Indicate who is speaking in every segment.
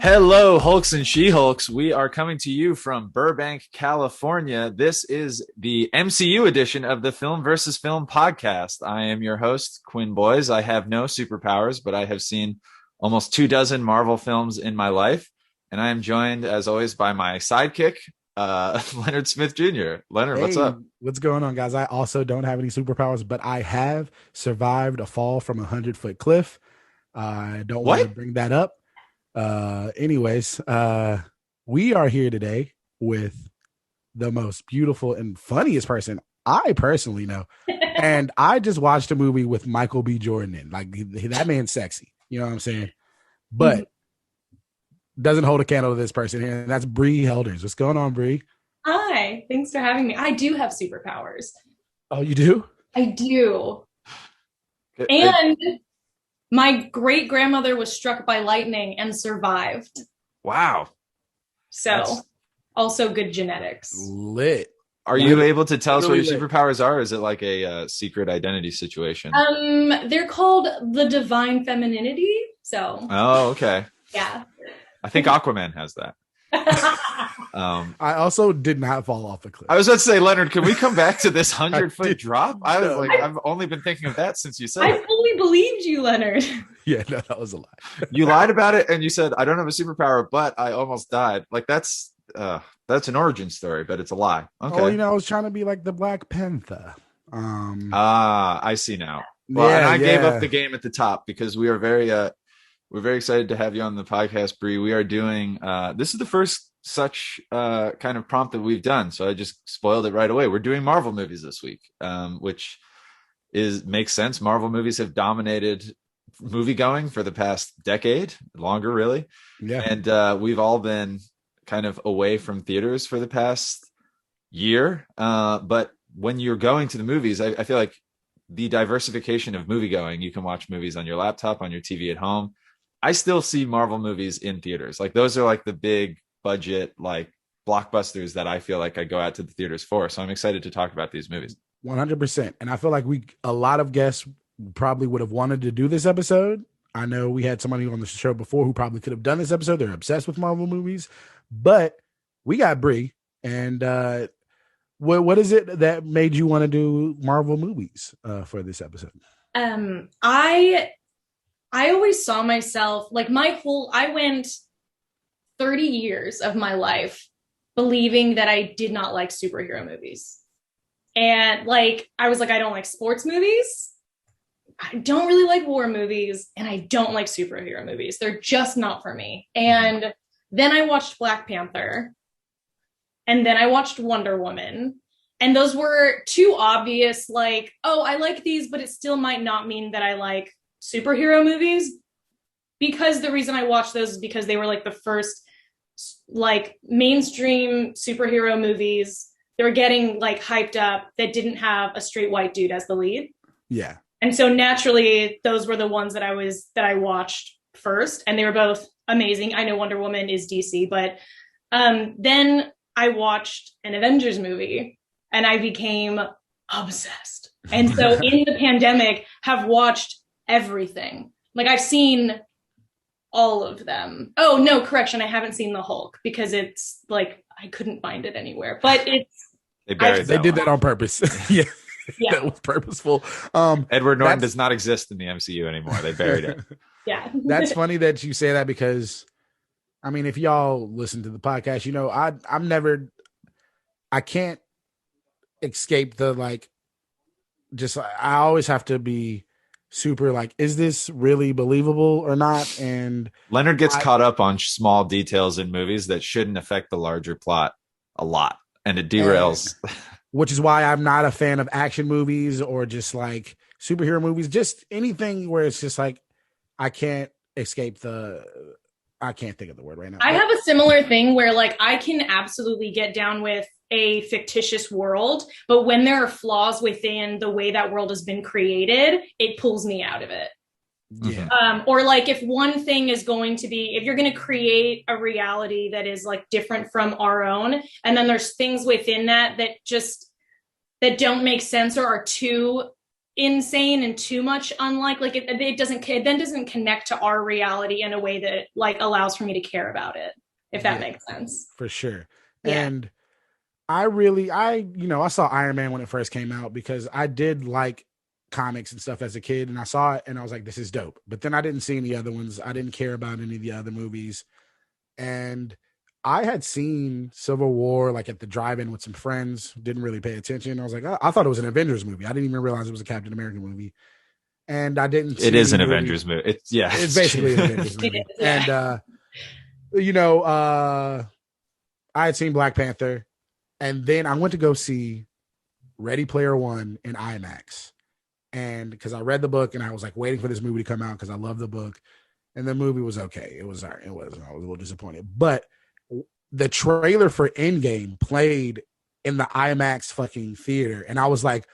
Speaker 1: Hello, Hulks and She-Hulks. We are coming to you from Burbank, California. This is the MCU edition of the Film versus Film podcast. I am your host, Quinn Boys. I have no superpowers, but I have seen almost 24 Marvel films in my life. And I am joined, as always, by my sidekick, Leonard Smith Jr. Leonard,
Speaker 2: Hey,
Speaker 1: what's up?
Speaker 2: what's going on, guys? I also don't have any superpowers, but I have survived a fall from a 100-foot cliff. I don't want to
Speaker 1: What?
Speaker 2: bring that up. Anyways, we are here today with the most beautiful and funniest person I personally know. And I just watched a movie with Michael B. Jordan in. Like, that man's sexy. You know what I'm saying? But doesn't hold a candle to this person here. And that's Bree Helders. What's going on, Bree?
Speaker 3: Hi, thanks for having me. I do have superpowers.
Speaker 2: Oh, you do?
Speaker 3: I do. And my great grandmother was struck by lightning and survived.
Speaker 1: Wow.
Speaker 3: So,
Speaker 1: That's
Speaker 3: also good genetics.
Speaker 2: Lit.
Speaker 1: Are you able to tell us what your
Speaker 2: Really
Speaker 1: superpowers are? Or is it like a secret identity situation?
Speaker 3: They're called the divine femininity. So,
Speaker 1: Oh, okay.
Speaker 3: yeah.
Speaker 1: I think Aquaman has that.
Speaker 2: I also did not fall off a cliff.
Speaker 1: I was about to say, Leonard, can we come back to this 100-foot
Speaker 2: did-
Speaker 1: drop? I was
Speaker 2: no.
Speaker 1: like, I've only been thinking of that since you said
Speaker 3: I
Speaker 1: it.
Speaker 3: fully believed you, Leonard.
Speaker 2: Yeah, no, that was a lie.
Speaker 1: You lied about it and you said, I don't have a superpower, but I almost died. Like that's an origin story, but it's a lie. Okay.
Speaker 2: Oh, I was trying to be like the Black Panther.
Speaker 1: I see now. Well, and I gave up the game at the top because we're very excited to have you on the podcast, Bree. We are doing this is the first such kind of prompt that we've done, so I just spoiled it right away. We're doing Marvel movies this week, which makes sense. Marvel movies have dominated movie going for the past decade, longer really.
Speaker 2: Yeah.
Speaker 1: And we've all been kind of away from theaters for the past year. But when you're going to the movies, I feel like the diversification of movie going, you can watch movies on your laptop, on your TV at home. I still see Marvel movies in theaters. Like those are like the big budget, like blockbusters that I feel like I go out to the theaters for. So I'm excited to talk about these movies.
Speaker 2: 100%. And I feel like a lot of guests probably would have wanted to do this episode. I know we had somebody on the show before who probably could have done this episode. They're obsessed with Marvel movies, but we got Bree. And what is it that made you want to do Marvel movies for this episode?
Speaker 3: I always saw myself like I went 30 years of my life believing that I did not like superhero movies. And like, I was like, I don't like sports movies. I don't really like war movies. And I don't like superhero movies. They're just not for me. And then I watched Black Panther. And then I watched Wonder Woman. And those were two obvious, like, oh, I like these, but it still might not mean that I like superhero movies, because the reason I watched those is because they were like the first like mainstream superhero movies. They were getting like hyped up that didn't have a straight white dude as the lead.
Speaker 2: Yeah.
Speaker 3: And so naturally those were the ones that I watched first, and they were both amazing. I know Wonder Woman is DC, but then I watched an Avengers movie and I became obsessed. And so in the pandemic have watched everything. Like I've seen all of them. Oh no, correction. I haven't seen the Hulk because it's like, I couldn't find it anywhere, but
Speaker 2: They did that on purpose. Yeah.
Speaker 3: Yeah.
Speaker 2: That was purposeful.
Speaker 1: Edward Norton does not exist in the MCU anymore. They buried it.
Speaker 3: Yeah.
Speaker 2: That's funny that you say that because, I mean, if y'all listen to the podcast, I can't escape the like, just I always have to be super like, is this really believable or not? And
Speaker 1: Leonard gets caught up on small details in movies that shouldn't affect the larger plot a lot, and it derails.
Speaker 2: Which is why I'm not a fan of action movies or just like superhero movies, just anything where it's just like, I can't think of the word right now.
Speaker 3: I have a similar thing where like I can absolutely get down with a fictitious world, but when there are flaws within the way that world has been created, it pulls me out of it.
Speaker 2: Yeah.
Speaker 3: Or like if one thing is going to be, if you're going to create a reality that is like different from our own, and then there's things within that don't make sense or are too insane and too much unlike, like it doesn't connect to our reality in a way that like allows for me to care about it, if that makes sense.
Speaker 2: For sure. Yeah. And I saw Iron Man when it first came out because I did like comics and stuff as a kid, and I saw it and I was like, this is dope. But then I didn't see any other ones. I didn't care about any of the other movies. And I had seen Civil War like at the drive-in with some friends, didn't really pay attention. I was like, I thought it was an Avengers movie. I didn't even realize it was a Captain America movie. And I didn't.
Speaker 1: It is an Avengers movie. It's
Speaker 2: basically an Avengers movie. And I had seen Black Panther, and then I went to go see Ready Player One in IMAX. And because I read the book and I was like waiting for this movie to come out because I love the book, and the movie was okay. It was all right. I was a little disappointed, but the trailer for Endgame played in the IMAX fucking theater, and I was like,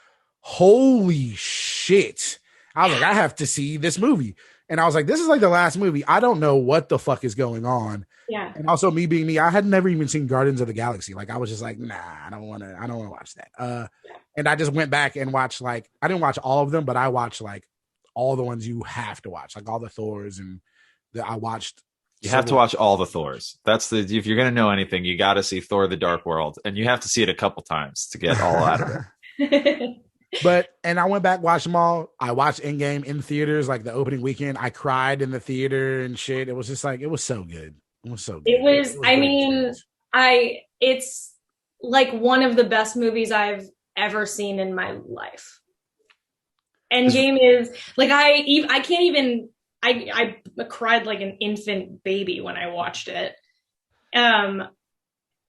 Speaker 2: holy shit. I was like, I have to see this movie. And I was like, this is like the last movie. I don't know what the fuck is going on.
Speaker 3: Yeah.
Speaker 2: And also me being me, I had never even seen Guardians of the Galaxy. Like I was just like, nah, I don't want to watch that. And I just went back and watched, like, I didn't watch all of them, but I watched like all the ones you have to watch, like all the Thors, and I watched.
Speaker 1: You have to watch all the Thors. That's if you're going to know anything, you got to see Thor: The Dark World, and you have to see it a couple times to get all out of it.
Speaker 2: And I went back, watched them all. I watched Endgame in theaters, like the opening weekend. I cried in the theater and shit. It was just like, it was so good. It was so good.
Speaker 3: It's like one of the best movies I've ever seen in my life. Endgame is like, I can't even, I cried like an infant baby when I watched it. I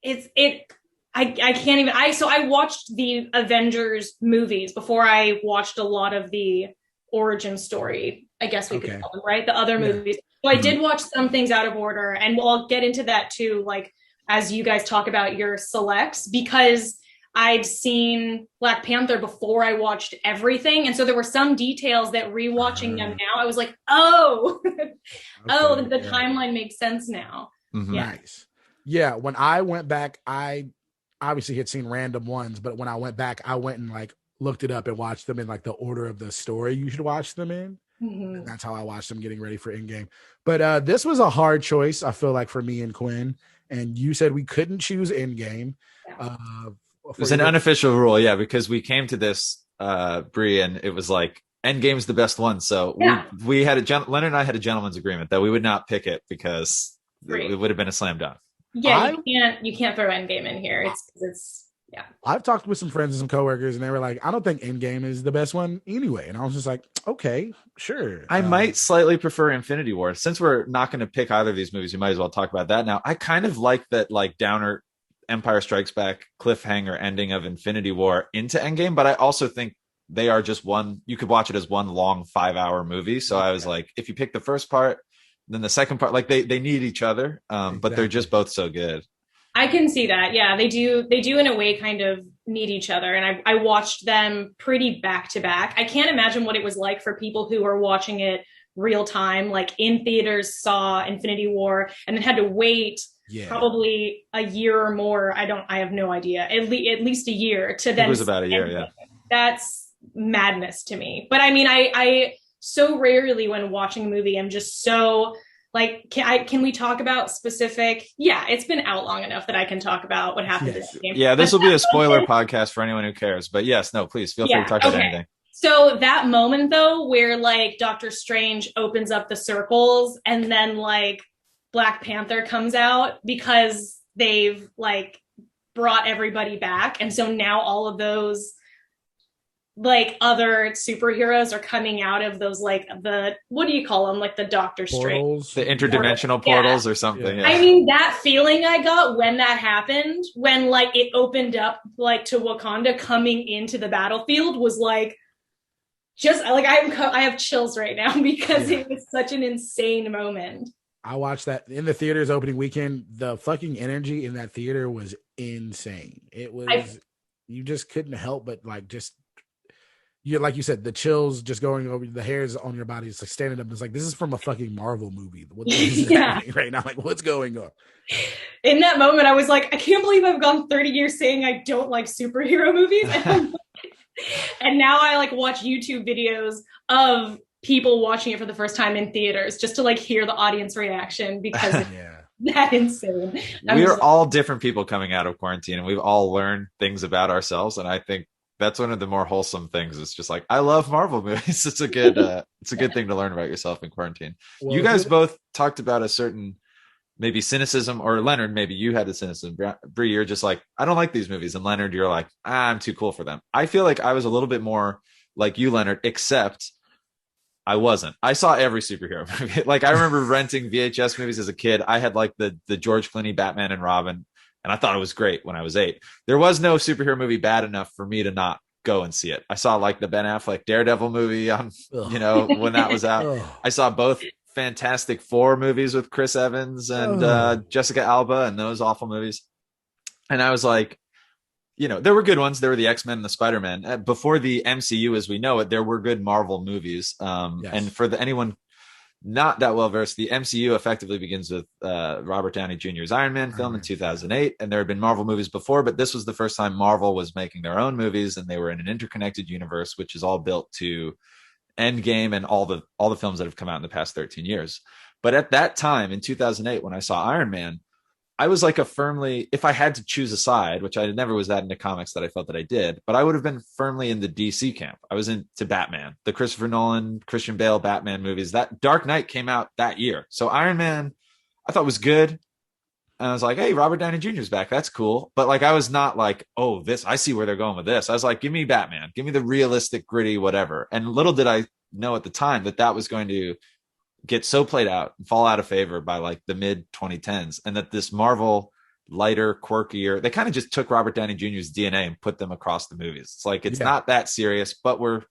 Speaker 3: can't even, I watched the Avengers movies before I watched a lot of the origin story, I guess we could call them, right? The other movies. So I did watch some things out of order, and I'll get into that too, like as you guys talk about your selects, because I'd seen Black Panther before I watched everything. And so there were some details that rewatching them now, I was like, the timeline makes sense now.
Speaker 2: Mm-hmm. Yeah. Nice. Yeah. When I went back, I obviously had seen random ones, but when I went back, I went and like looked it up and watched them in like the order of the story you should watch them in. Mm-hmm. And that's how I watched them getting ready for Endgame. But this was a hard choice, I feel like, for me and Quinn. And you said we couldn't choose Endgame.
Speaker 1: It was an unofficial rule, yeah, because we came to this, Bree, and it was like Endgame's the best one. So we had Leonard and I had a gentleman's agreement that we would not pick it because it would have been a slam dunk.
Speaker 3: Yeah, you can't throw Endgame in here. It's yeah.
Speaker 2: I've talked with some friends and some coworkers, and they were like, I don't think Endgame is the best one anyway. And I was just like, okay, sure.
Speaker 1: I might slightly prefer Infinity War. Since we're not going to pick either of these movies, we might as well talk about that now. I kind of like that, like, downer Empire Strikes Back cliffhanger ending of Infinity War into Endgame, but I also think they are just one, you could watch it as one long 5-hour movie. So I was like, if you pick the first part, then the second part, like they need each other, but they're just both so good.
Speaker 3: I can see that. Yeah, they do in a way kind of need each other. And I watched them pretty back to back. I can't imagine what it was like for people who are watching it real time, like in theaters, saw Infinity War, and then had to wait probably a year or more. I have no idea. At least a year to then. It was
Speaker 1: about a year, yeah.
Speaker 3: That's madness to me. But I mean, I so rarely when watching a movie, I'm just so like, can we talk about specific? Yeah, it's been out long enough that I can talk about what happened in the game.
Speaker 1: Yeah, this will be a spoiler podcast for anyone who cares. But yes, no, please feel free to talk about anything.
Speaker 3: So that moment though, where like Doctor Strange opens up the circles and then like Black Panther comes out because they've like brought everybody back. And so now all of those like other superheroes are coming out of those, like what do you call them? Like the Doctor Strange.
Speaker 1: The interdimensional portals or something. Yeah.
Speaker 3: I mean, that feeling I got when that happened, when like it opened up like to Wakanda coming into the battlefield was like, just like I have chills right now because it was such an insane moment.
Speaker 2: I watched that in the theaters opening weekend. The fucking energy in that theater was insane. It was, you just couldn't help but like just, like you said, the chills just going over the hairs on your body. It's like standing up. It's like, this is from a fucking Marvel movie. What is happening right now? Like, what's going on?
Speaker 3: In that moment, I was like, I can't believe I've gone 30 years saying I don't like superhero movies. And now I like watch YouTube videos of people watching it for the first time in theaters just to like hear the audience reaction because it's that insane.
Speaker 1: We are all different people coming out of quarantine, and we've all learned things about ourselves. And I think that's one of the more wholesome things. It's just like, I love Marvel movies. It's a good thing to learn about yourself in quarantine. Well, you guys both talked about a certain maybe cynicism, or Leonard, maybe you had the cynicism. Bree, you're just like, I don't like these movies. And Leonard, you're like, I'm too cool for them. I feel like I was a little bit more like you, Leonard, except I wasn't. I saw every superhero movie. Like, I remember renting VHS movies as a kid. I had like the George Clooney Batman and Robin, and I thought it was great when I was 8. There was no superhero movie bad enough for me to not go and see it. I saw like the Ben Affleck Daredevil movie on, when that was out. I saw both Fantastic Four movies with Chris Evans and Jessica Alba, and those awful movies. And I was like, there were good ones. There were the X-Men and the Spider-Man. Before the MCU as we know it, there were good Marvel movies. Yes. And for anyone not that well versed, the MCU effectively begins with Robert Downey Jr.'s Iron Man film in 2008. And there had been Marvel movies before, but this was the first time Marvel was making their own movies, and they were in an interconnected universe, which is all built to Endgame and all the films that have come out in the past 13 years. But at that time in 2008, when I saw Iron Man, I was like if I had to choose a side, which I never was that into comics that I felt that I did, but I would have been firmly in the DC camp. I was into Batman, the Christopher Nolan, Christian Bale Batman movies. That Dark Knight came out that year. So Iron Man, I thought was good. And I was like, hey, Robert Downey Jr. is back. That's cool. But like, I was not like, oh, I see where they're going with this. I was like, give me Batman, give me the realistic, gritty, whatever. And little did I know at the time that was going to get so played out and fall out of favor by like the mid 2010s, and that this Marvel lighter, quirkier, they kind of just took Robert Downey Jr.'s DNA and put them across the movies. It's like, it's not that serious, but we're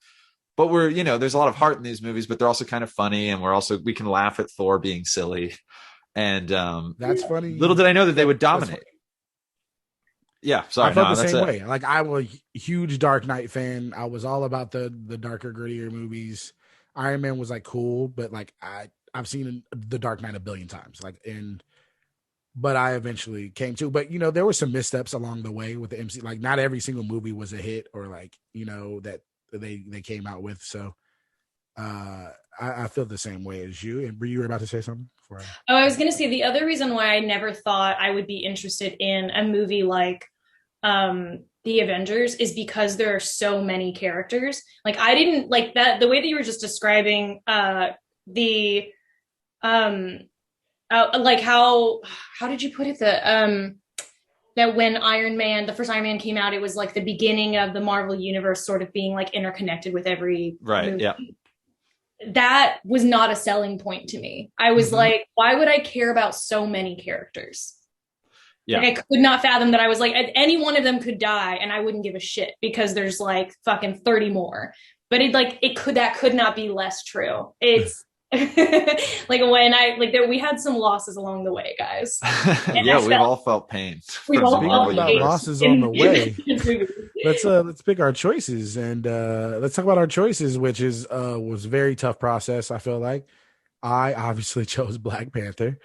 Speaker 1: there's a lot of heart in these movies, but they're also kind of funny, and we can laugh at Thor being silly. And
Speaker 2: that's funny.
Speaker 1: Little did I know that they would dominate. Yeah, sorry.
Speaker 2: I felt the same way. Like, I'm a huge Dark Knight fan. I was all about the darker, grittier movies. Iron Man was like cool, but like I've seen the Dark Knight a billion times. But I eventually came to. But there were some missteps along the way with the MC. Like, not every single movie was a hit, or like that they came out with. So I feel the same way as you. And Brie, you were about to say something?
Speaker 3: I was going to say the other reason why I never thought I would be interested in a movie like The Avengers is because there are so many characters. Like, I didn't like that, the way that you were just describing like how did you put it, that when the first Iron Man came out, it was like the beginning of the Marvel universe sort of being like interconnected with every movie.
Speaker 1: Yeah.
Speaker 3: That was not a selling point to me. I was like, why would I care about so many characters? Yeah. Like, I could not fathom that. I was like, any one of them could die and I wouldn't give a shit because there's like fucking 30 more. But that could not be less true. It's like we had some losses along the way, guys.
Speaker 1: Yeah, we've all felt pain.
Speaker 2: We've all felt losses on the way. Let's pick our choices, and let's talk about our choices, which was a very tough process. I feel like I obviously chose Black Panther.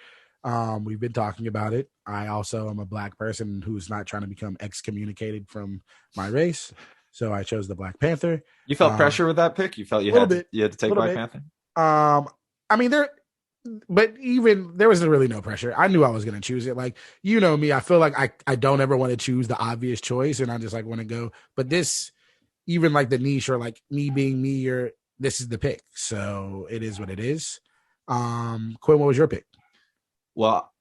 Speaker 2: We've been talking about it. I also am a Black person who's not trying to become excommunicated from my race, so I chose the Black Panther.
Speaker 1: You felt pressure with that pick? You felt you had to take Black Panther?
Speaker 2: I mean, there was really no pressure. I knew I was going to choose it. Like, me, I feel like I don't ever want to choose the obvious choice, and I just like want to go. But this, even like the niche, or like me being me, this is the pick. So it is what it is. Quinn, what was your pick?
Speaker 1: Well,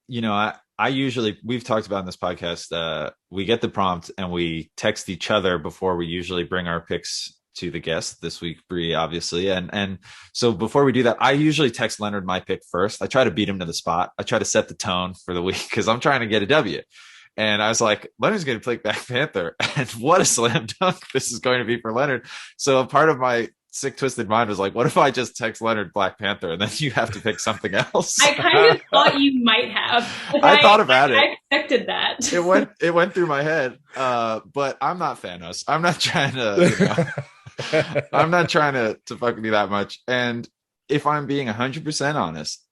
Speaker 1: I usually, we've talked about in this podcast, we get the prompt and we text each other before we usually bring our picks to the guest. This week, Bree, obviously. And so before we do that, I usually text Leonard my pick first. I try to beat him to the spot. I try to set the tone for the week because I'm trying to get a W. And I was like, Leonard's going to pick Black Panther. And what a slam dunk this is going to be for Leonard. So a part of my sick, twisted mind was like, what if I just text Leonard Black Panther and then you have to pick something else?
Speaker 3: I kind of thought you might have.
Speaker 1: I thought about it.
Speaker 3: I expected that.
Speaker 1: It went through my head. But I'm not Thanos. I'm not trying to, I'm not trying to fuck with you that much. And if I'm being 100% honest,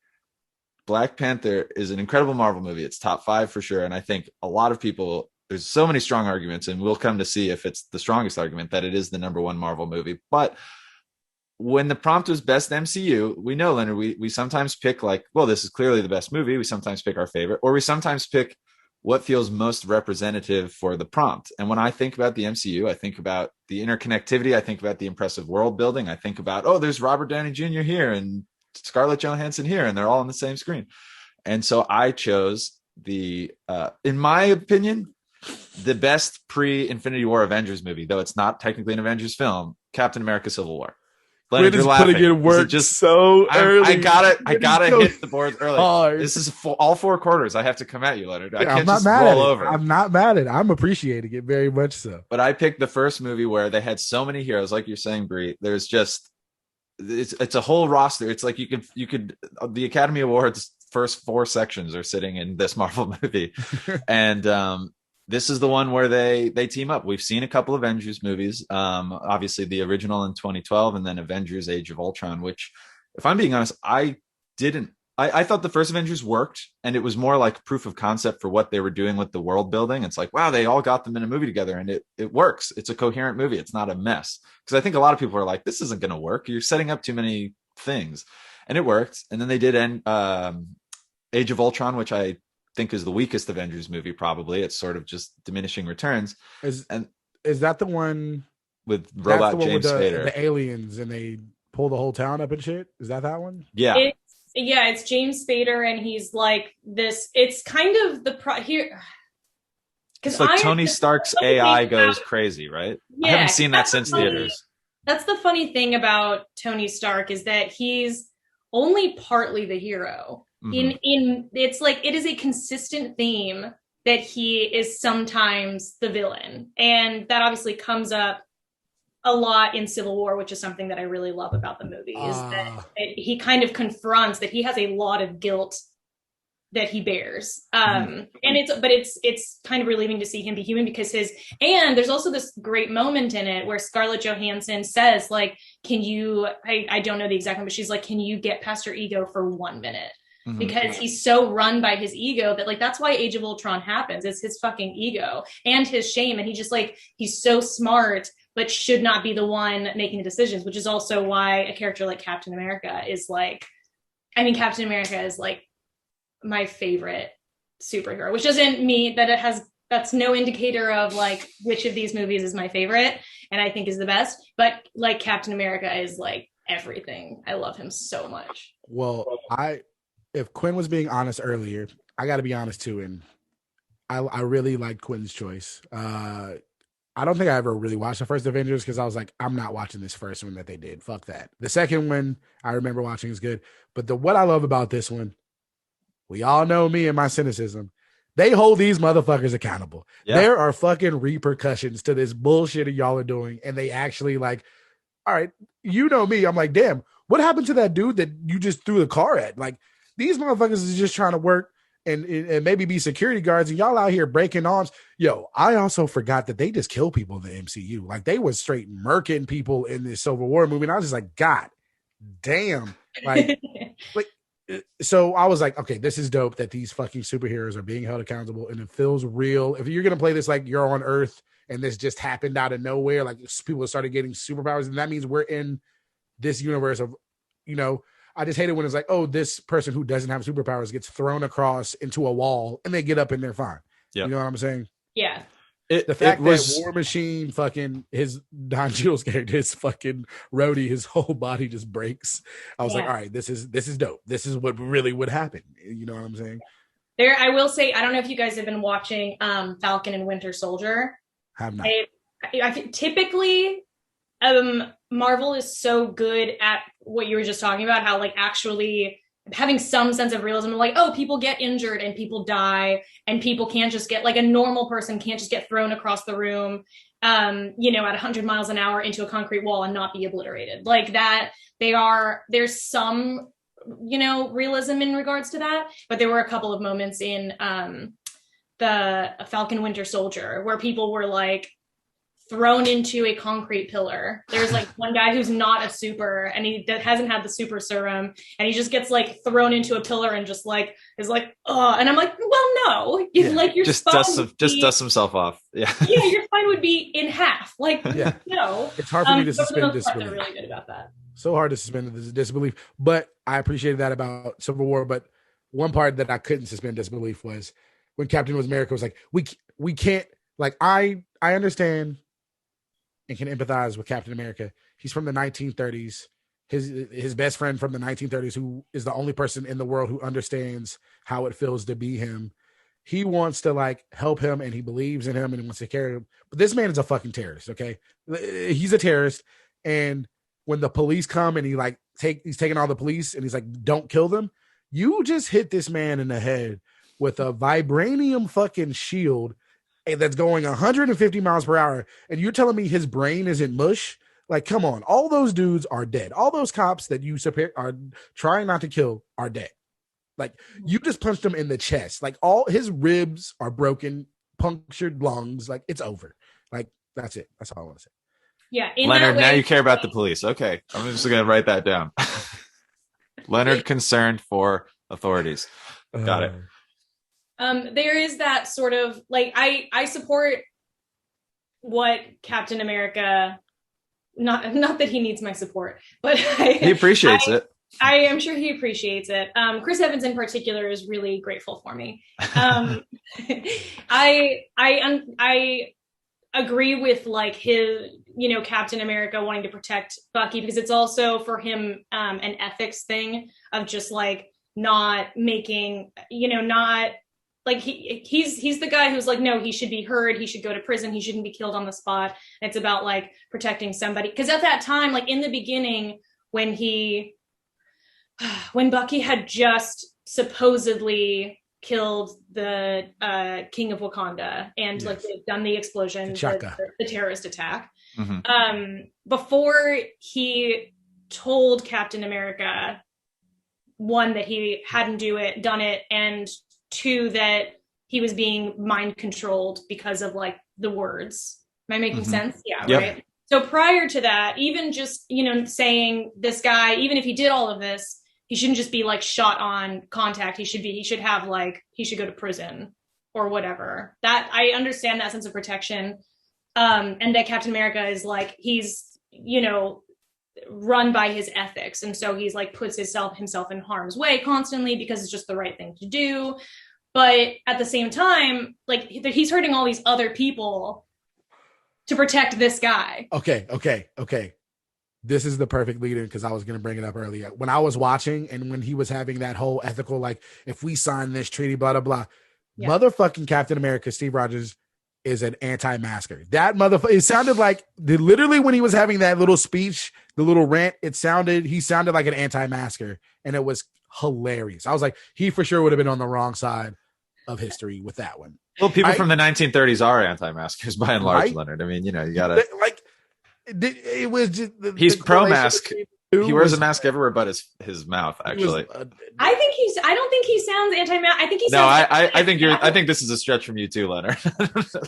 Speaker 1: Black Panther is an incredible Marvel movie. It's top 5 for sure. And I think a lot of people there's so many strong arguments, and we'll come to see if it's the strongest argument that it is the number one Marvel movie. But when the prompt was best MCU, we know, Leonard, we sometimes pick like, well, this is clearly the best movie. We sometimes pick our favorite, or we sometimes pick what feels most representative for the prompt. And when I think about the MCU, I think about the interconnectivity. I think about the impressive world building. I think about, oh, there's Robert Downey Jr. here and Scarlett Johansson here, and they're all on the same screen. And so I chose the, in my opinion, the best pre-Infinity War Avengers movie, though it's not technically an Avengers film, Captain America: Civil War.
Speaker 2: Leonard, you're laughing. Putting in work just so early.
Speaker 1: I gotta hit the board early. Hard. This is all 4 quarters. I have to come at you, Leonard. I can't just roll over.
Speaker 2: I'm not mad at it. I'm appreciating it very much so.
Speaker 1: But I picked the first movie where they had so many heroes, like you're saying, Bree. There's just it's a whole roster. It's like you could the Academy Awards first 4 sections are sitting in this Marvel movie, and this is the one where they team up. We've seen a couple of Avengers movies, obviously the original in 2012, and then Avengers: Age of Ultron. Which, if I'm being honest, I thought the first Avengers worked, and it was more like proof of concept for what they were doing with the world building. It's like, wow, they all got them in a movie together, and it works. It's a coherent movie. It's not a mess. Because I think a lot of people are like, this isn't going to work. You're setting up too many things, and it worked. And then they did Age of Ultron, which I think is the weakest Avengers movie. Probably it's sort of just diminishing returns.
Speaker 2: Is that the one
Speaker 1: with robot James Spader,
Speaker 2: the aliens, and they pull the whole town up and shit? Is that
Speaker 1: one?
Speaker 3: It's James Spader, and he's like this. It's kind of here
Speaker 1: because like Tony Stark's AI goes crazy, right? Yeah, I haven't seen that since theaters.
Speaker 3: That's the funny thing about Tony Stark is that he's only partly the hero. In it's like it is a consistent theme that he is sometimes the villain, and that obviously comes up a lot in Civil War, which is something that I really love about the movie, is that he kind of confronts that he has a lot of guilt that he bears, and it's kind of relieving to see him be human because and there's also this great moment in it where Scarlett Johansson says, like, can you, I don't know the exact one, but she's like, can you get past your ego for 1 minute? Because he's so run by his ego that, like, that's why Age of Ultron happens. It's his fucking ego and his shame. And he just, like, he's so smart, but should not be the one making the decisions, which is also why a character like Captain America is like, I mean, Captain America is like my favorite superhero, which doesn't mean that that's no indicator of like which of these movies is my favorite and I think is the best. But like Captain America is like everything. I love him so much.
Speaker 2: Well, if Quinn was being honest earlier, I got to be honest too, and I really liked Quinn's choice. I don't think I ever really watched the first Avengers because I was like, I'm not watching this first one that they did. Fuck that. The second one I remember watching is good, but what I love about this one, we all know me and my cynicism. They hold these motherfuckers accountable. Yeah. There are fucking repercussions to this bullshit that y'all are doing, and they actually like, all right, you know me. I'm like, damn, what happened to that dude that you just threw the car at? Like, these motherfuckers is just trying to work and maybe be security guards, and y'all out here breaking arms. Yo, I also forgot that they just kill people in the MCU. Like, they was straight murking people in this Civil War movie, and I was just like, God damn. Like, so I was like, okay, this is dope that these fucking superheroes are being held accountable, and it feels real. If you're going to play this like you're on Earth and this just happened out of nowhere, like people started getting superpowers, and that means we're in this universe of, you know, I just hate it when it's like, oh, this person who doesn't have superpowers gets thrown across into a wall and they get up and they're fine. Yep. You know what I'm saying?
Speaker 3: Yeah.
Speaker 2: The fact that War Machine fucking his Don Cheadle's character, his fucking Rhodey, his whole body just breaks. I was like, all right, this is dope. This is what really would happen. You know what I'm saying?
Speaker 3: I will say, I don't know if you guys have been watching Falcon and Winter Soldier.
Speaker 2: Have not.
Speaker 3: I typically Marvel is so good at what you were just talking about, how like actually having some sense of realism, like, oh, people get injured and people die, and people can't just get, like, a normal person can't just get thrown across the room, you know, at 100 miles an hour into a concrete wall and not be obliterated. Like that, there's some, you know, realism in regards to that, but there were a couple of moments in the Falcon Winter Soldier where people were like thrown into a concrete pillar. There's like one guy who's not a super and he hasn't had the super serum and he just gets like thrown into a pillar and just like is like, oh, and I'm like, well, no, like your
Speaker 1: just dust himself off. Yeah.
Speaker 3: Yeah, your spine would be in half. Like, no.
Speaker 2: It's hard for me to suspend
Speaker 3: disbelief. They're really good about that.
Speaker 2: So hard to suspend disbelief, but I appreciated that about Civil War. But one part that I couldn't suspend disbelief was when Captain America was like, we can't, like, I understand and can empathize with Captain America. He's from the 1930s. His best friend from the 1930s, who is the only person in the world who understands how it feels to be him. He wants to like help him and he believes in him and he wants to carry him. But this man is a fucking terrorist. Okay. He's a terrorist. And when the police come and he's taking all the police and he's like, don't kill them. You just hit this man in the head with a vibranium fucking shield that's going 150 miles per hour. And you're telling me his brain isn't mush? Like, come on. All those dudes are dead. All those cops that you are trying not to kill are dead. Like, you just punched him in the chest. Like, all his ribs are broken, punctured lungs. Like, it's over. Like, that's it. That's all I want to say.
Speaker 3: Yeah.
Speaker 1: Leonard, now you care about the police. Okay. I'm just going to write that down. Leonard concerned for authorities. Got it.
Speaker 3: There is that sort of like I support what Captain America, not that he needs my support, but
Speaker 1: he appreciates it.
Speaker 3: I am sure he appreciates it. Chris Evans in particular is really grateful for me. I agree with like his, Captain America wanting to protect Bucky because it's also for him an ethics thing of just like not making, not like he's the guy who's like, no, he should be heard. He should go to prison. He shouldn't be killed on the spot. And it's about like protecting somebody. Because at that time, like in the beginning, when Bucky had just supposedly killed the King of Wakanda and like they'd done the explosion, the terrorist attack. Mm-hmm. Before he told Captain America, one, that he hadn't done it, and two, that he was being mind controlled because of like the words. Am I making sense? Yeah, yep. Right. So prior to that, even just, saying this guy, even if he did all of this, he shouldn't just be like shot on contact. He should go to prison or whatever. That I understand that sense of protection. And that Captain America is like, he's, run by his ethics. And so he's like puts himself in harm's way constantly because it's just the right thing to do. But at the same time, like he's hurting all these other people to protect this guy.
Speaker 2: Okay. This is the perfect leader because I was going to bring it up earlier. When I was watching and when he was having that whole ethical, like, if we sign this treaty, blah, blah, blah. Yeah. Motherfucking Captain America, Steve Rogers, is an anti-masker. That motherfucker, it sounded like, literally when he was having that little speech, the little rant, he sounded like an anti-masker. And it was hilarious. I was like, he for sure would have been on the wrong side of history with that one.
Speaker 1: Well, people from the 1930s are anti-maskers by and large, right? Leonard. I mean, you gotta like. It was just he's pro-mask. He wears a mask everywhere but his mouth. Actually,
Speaker 3: I don't think he sounds anti-mask. I think he.
Speaker 1: No, I think this is a stretch from you too, Leonard.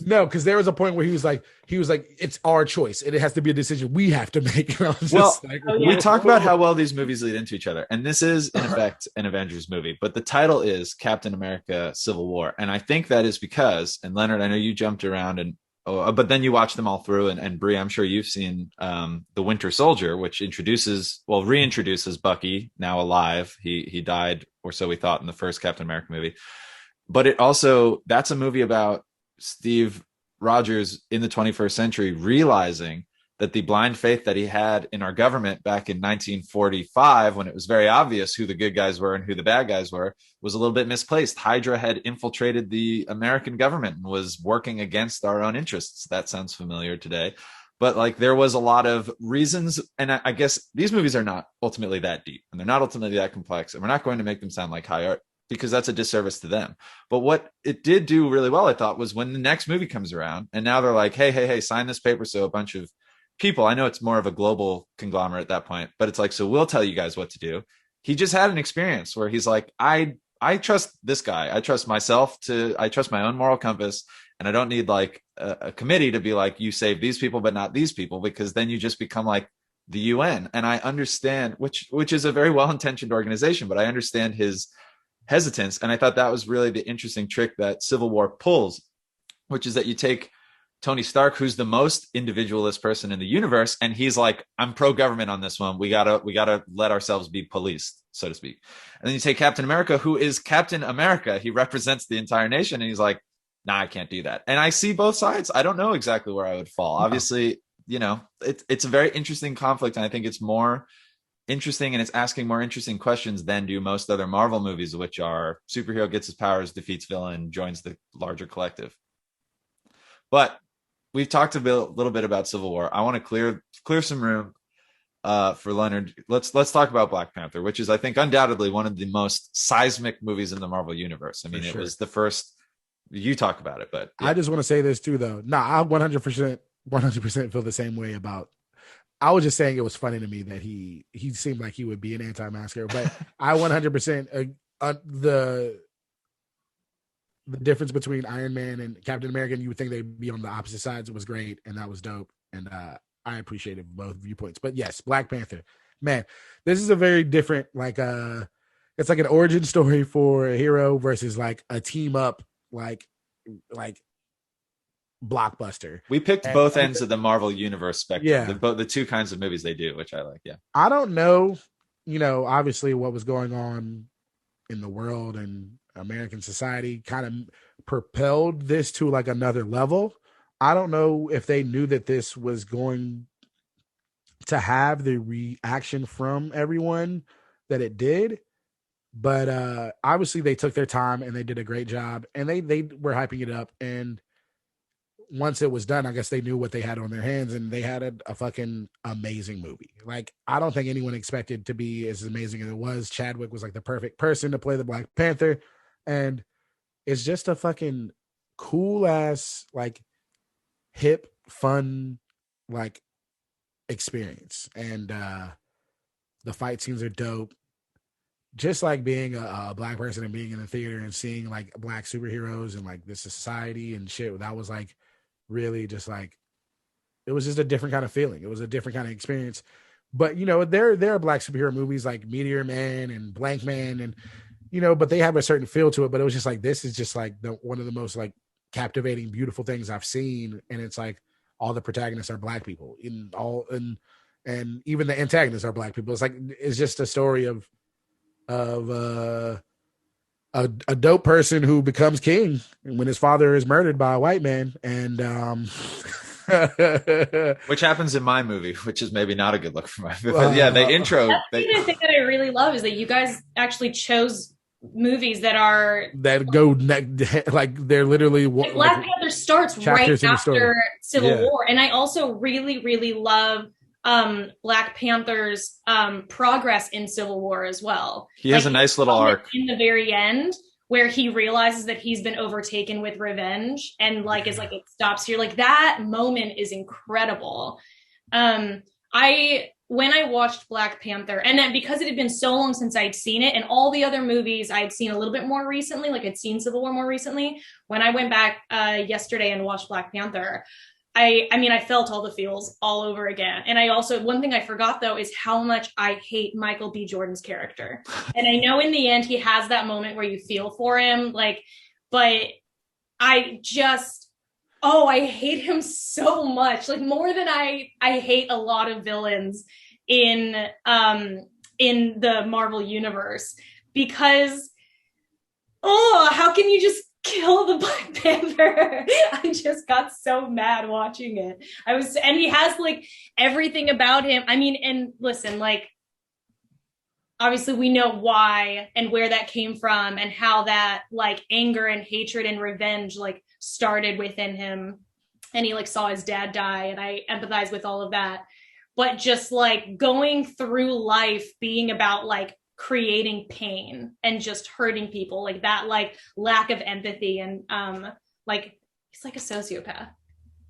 Speaker 2: No, because there was a point where he was like, it's our choice. It has to be a decision we have to make.
Speaker 1: We talk about how well these movies lead into each other, and this is in effect an Avengers movie, but the title is Captain America: Civil War, and I think that is because, and Leonard, I know you jumped around but then you watch them all through, and Bree, I'm sure you've seen The Winter Soldier, which reintroduces Bucky, now alive. He died, or so we thought, in the first Captain America movie. But that's a movie about Steve Rogers in the 21st century realizing that the blind faith that he had in our government back in 1945, when it was very obvious who the good guys were and who the bad guys were, was a little bit misplaced. Hydra had infiltrated the American government and was working against our own interests. That sounds familiar today. But like there was a lot of reasons. And I guess these movies are not ultimately that deep and they're not ultimately that complex. And we're not going to make them sound like high art because that's a disservice to them. But what it did do really well, I thought, was when the next movie comes around and now they're like, hey, sign this paper. So a bunch of people, I know it's more of a global conglomerate at that point, but it's like, so we'll tell you guys what to do. He just had an experience where he's like, I trust this guy. I trust myself I trust my own moral compass. And I don't need like a committee to be like, you save these people, but not these people, because then you just become like the UN. And I understand, which is a very well-intentioned organization, but I understand his hesitance. And I thought that was really the interesting trick that Civil War pulls, which is that you take Tony Stark, who's the most individualist person in the universe, and he's like, I'm pro-government on this one. We gotta let ourselves be policed, so to speak. And then you take Captain America, who is Captain America. He represents the entire nation, and he's like, nah, I can't do that. And I see both sides. I don't know exactly where I would fall. No. Obviously, it's a very interesting conflict, and I think it's more interesting, and it's asking more interesting questions than do most other Marvel movies, which are superhero gets his powers, defeats villain, joins the larger collective. But we've talked a little bit about Civil War. I want to clear some room for Leonard. Let's talk about Black Panther, which is, I think, undoubtedly one of the most seismic movies in the Marvel universe. I mean, it was the first. You talk about it, but
Speaker 2: yeah. I just want to say this too, though. No, I 100% feel the same way about. I was just saying it was funny to me that he seemed like he would be an anti-masker, but I 100% the difference between Iron Man and Captain America, and you would think they'd be on the opposite sides. It was great, and that was dope, and I appreciated both viewpoints. But yes, Black Panther, man, this is a very different, like it's like an origin story for a hero versus like a team up, like blockbuster.
Speaker 1: We picked both ends of the Marvel universe spectrum. Yeah, the two kinds of movies they do, which I like. Yeah,
Speaker 2: I don't know, obviously what was going on in the world and American society kind of propelled this to like another level. I don't know if they knew that this was going to have the reaction from everyone that it did, but obviously they took their time and they did a great job, and they were hyping it up. And once it was done, I guess they knew what they had on their hands, and they had a fucking amazing movie. Like, I don't think anyone expected to be as amazing as it was. Chadwick was like the perfect person to play the Black Panther. And it's just a fucking cool ass, like, hip, fun, like, experience. And the fight scenes are dope. Just like being a Black person and being in the theater and seeing like Black superheroes and like this society and shit, that was like really just like, it was just a different kind of feeling. It was a different kind of experience. But there are Black superhero movies like Meteor Man and Blank Man, and but they have a certain feel to it. But it was just like, this is just like one of the most like captivating, beautiful things I've seen. And it's like all the protagonists are Black people and even the antagonists are Black people. It's like, it's just a story of a dope person who becomes king when his father is murdered by a white man. And
Speaker 1: which happens in my movie, which is maybe not a good look for my movie. But yeah, they intro.
Speaker 3: That's the thing that I really love is that you guys actually chose movies that
Speaker 2: go like they're literally
Speaker 3: like Black Panther starts right after Civil War. And I also really, really love Black Panther's progress in Civil War as well.
Speaker 1: He has a nice little arc
Speaker 3: in the very end where he realizes that he's been overtaken with revenge and like is like, it stops here. Like, that moment is incredible. When I watched Black Panther, and then because it had been so long since I'd seen it, and all the other movies I'd seen a little bit more recently, like I'd seen Civil War more recently, when I went back yesterday and watched Black Panther, I felt all the feels all over again. And I also, one thing I forgot though, is how much I hate Michael B. Jordan's character. And I know in the end, he has that moment where you feel for him, like, but I hate him so much, like more than I hate a lot of villains in the Marvel universe, because, how can you just kill the Black Panther? I just got so mad watching it. And he has like everything about him. I mean, and listen, like, obviously we know why and where that came from and how that like anger and hatred and revenge like started within him. And he like saw his dad die, and I empathize with all of that. But just like going through life being about like creating pain and just hurting people, like that, like lack of empathy, and like he's like a sociopath. I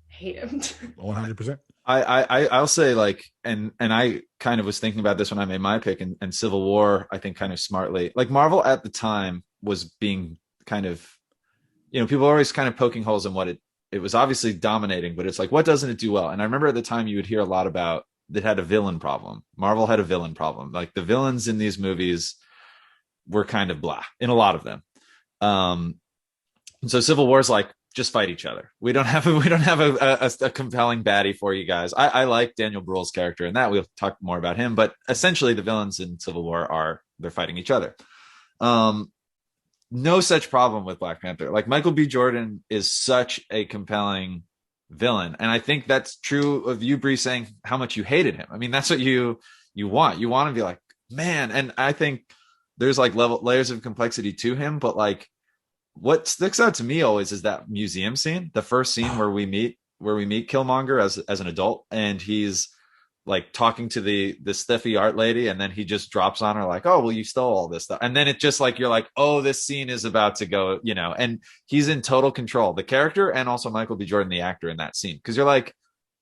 Speaker 3: hate him.
Speaker 2: 100%.
Speaker 1: I'll say, like, and I kind of was thinking about this when I made my pick, and Civil War, I think kind of smartly, like Marvel at the time was being kind of people are always kind of poking holes in what it was obviously dominating, but it's like, what doesn't it do well? And I remember at the time you would hear a lot about that had a villain problem. Marvel had a villain problem. Like the villains in these movies were kind of blah in a lot of them. And so Civil War's like, just fight each other. We don't have a compelling baddie for you guys. I like Daniel Bruhl's character in that. We'll talk more about him, but essentially the villains in Civil War they're fighting each other. No such problem with Black Panther. Like Michael B. Jordan is such a compelling villain, and I think that's true of you, Bree, saying how much you hated him. I mean, that's what you want. You want to be like, man, and I think there's like layers of complexity to him, but like what sticks out to me always is that museum scene, the first scene where we meet Killmonger as an adult, and he's like talking to the Steffi art lady, and then he just drops on her like, oh well, you stole all this stuff, and then it just like you're like, oh, this scene is about to go, and he's in total control, the character and also Michael B. Jordan the actor in that scene, because you're like,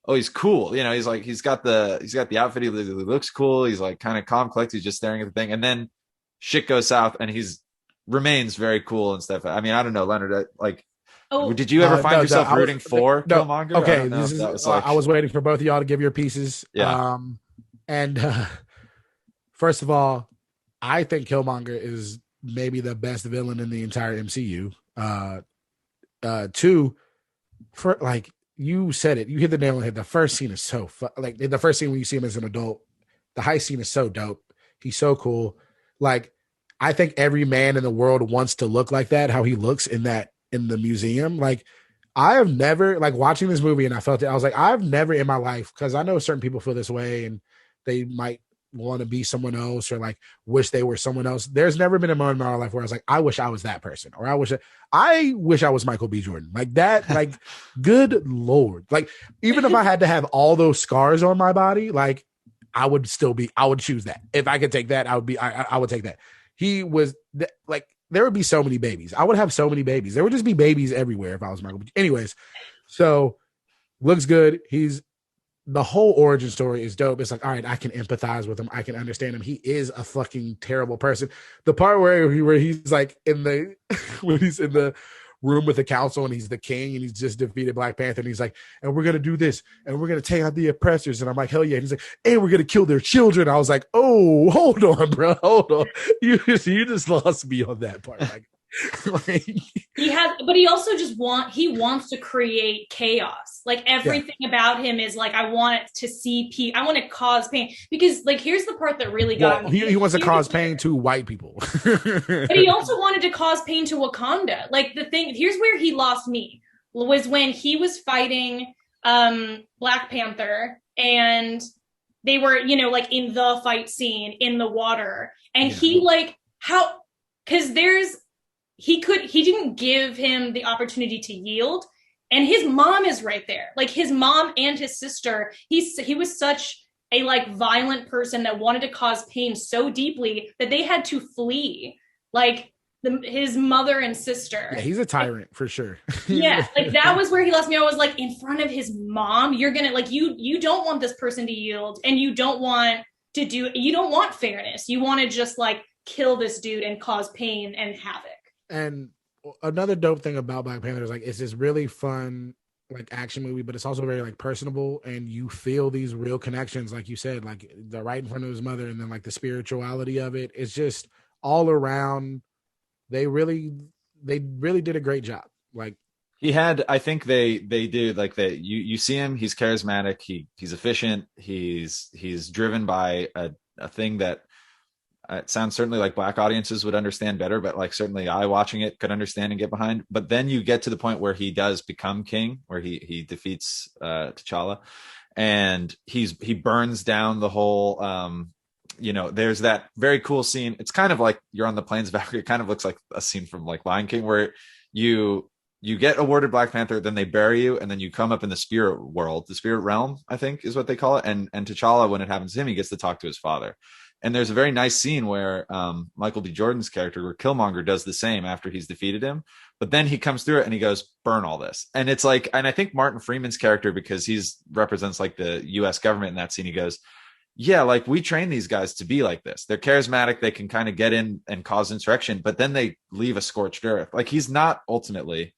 Speaker 1: oh, he's cool, he's like, he's got the outfit, he looks cool, he's like kind of calm, collected, he's just staring at the thing, and then shit goes south and he's remains very cool and stuff. I mean, I don't know, Leonard, like, did you ever find yourself rooting for Killmonger?
Speaker 2: Okay, I was waiting for both of y'all to give your pieces.
Speaker 1: Yeah.
Speaker 2: First of all, I think Killmonger is maybe the best villain in the entire MCU. Two, for like you said it, you hit the nail on the head. The first scene is so like the first scene when you see him as an adult, the heist scene is so dope. He's so cool. Like, I think every man in the world wants to look like that, how he looks in the museum. Like, I have never, like, watching this movie, and I felt it, I was like, I've never in my life, because I know certain people feel this way and they might want to be someone else or like wish they were someone else. There's never been a moment in my life where I was like, I wish I was that person, or I wish I was Michael B. Jordan. Like that, like, good Lord. Like, even if I had to have all those scars on my body, like, I would choose that. If I could take that, I would take that. He was like, there would be so many babies. I would have so many babies. There would just be babies everywhere if I was Michael. Anyways, so looks good. The whole origin story is dope. It's like, all right, I can empathize with him. I can understand him. He is a fucking terrible person. The part where he's like when he's in the room with the council and he's the king and he's just defeated Black Panther and he's like, and we're gonna do this and we're gonna take out the oppressors, and I'm like, hell yeah. And he's like, and we're gonna kill their children. I was like, oh, hold on, bro, hold on. You just lost me on that part. Like,
Speaker 3: he also just wants to create chaos. Like, everything about him is like, I want to see I want to cause pain, because like, here's the part that really got me.
Speaker 2: He wants to cause pain to white people.
Speaker 3: But he also wanted to cause pain to Wakanda. Like, here's where he lost me, was when he was fighting Black Panther, and they were, like, in the fight scene in the water, and he like, how, because he didn't give him the opportunity to yield. And his mom is right there. Like, his mom and his sister, he was such a like violent person that wanted to cause pain so deeply that they had to flee. Like, his mother and sister.
Speaker 2: Yeah, he's a tyrant for sure.
Speaker 3: Yeah, like, that was where he lost me. I was like, in front of his mom, you're gonna, like, you don't want this person to yield, and you don't want fairness. You want to just like kill this dude and cause pain and havoc.
Speaker 2: And another dope thing about Black Panther is like, it's this really fun like action movie, but it's also very like personable, and you feel these real connections, like you said, like the right in front of his mother, and then like the spirituality of it. It's just all around. They really did a great job. Like,
Speaker 1: he had, I think they do, like, you see him, he's charismatic, he's efficient, he's driven by a thing that it sounds certainly like Black audiences would understand better, but like certainly I watching it could understand and get behind. But then you get to the point where he does become king, where he defeats T'Challa, and he burns down the whole there's that very cool scene. It's kind of like you're on the plains of Africa. It kind of looks like a scene from like Lion King, where you get awarded Black Panther, then they bury you, and then you come up in the spirit world, the spirit realm, I think is what they call it. And T'Challa, when it happens to him, he gets to talk to his father. And there's a very nice scene where Michael B. Jordan's character, where Killmonger does the same after he's defeated him, but then he comes through it and he goes, burn all this. And it's like, and I think Martin Freeman's character, because he's represents like the US government in that scene, he goes, yeah, like, we train these guys to be like this. They're charismatic. They can kind of get in and cause insurrection, but then they leave a scorched earth. Like, he's not ultimately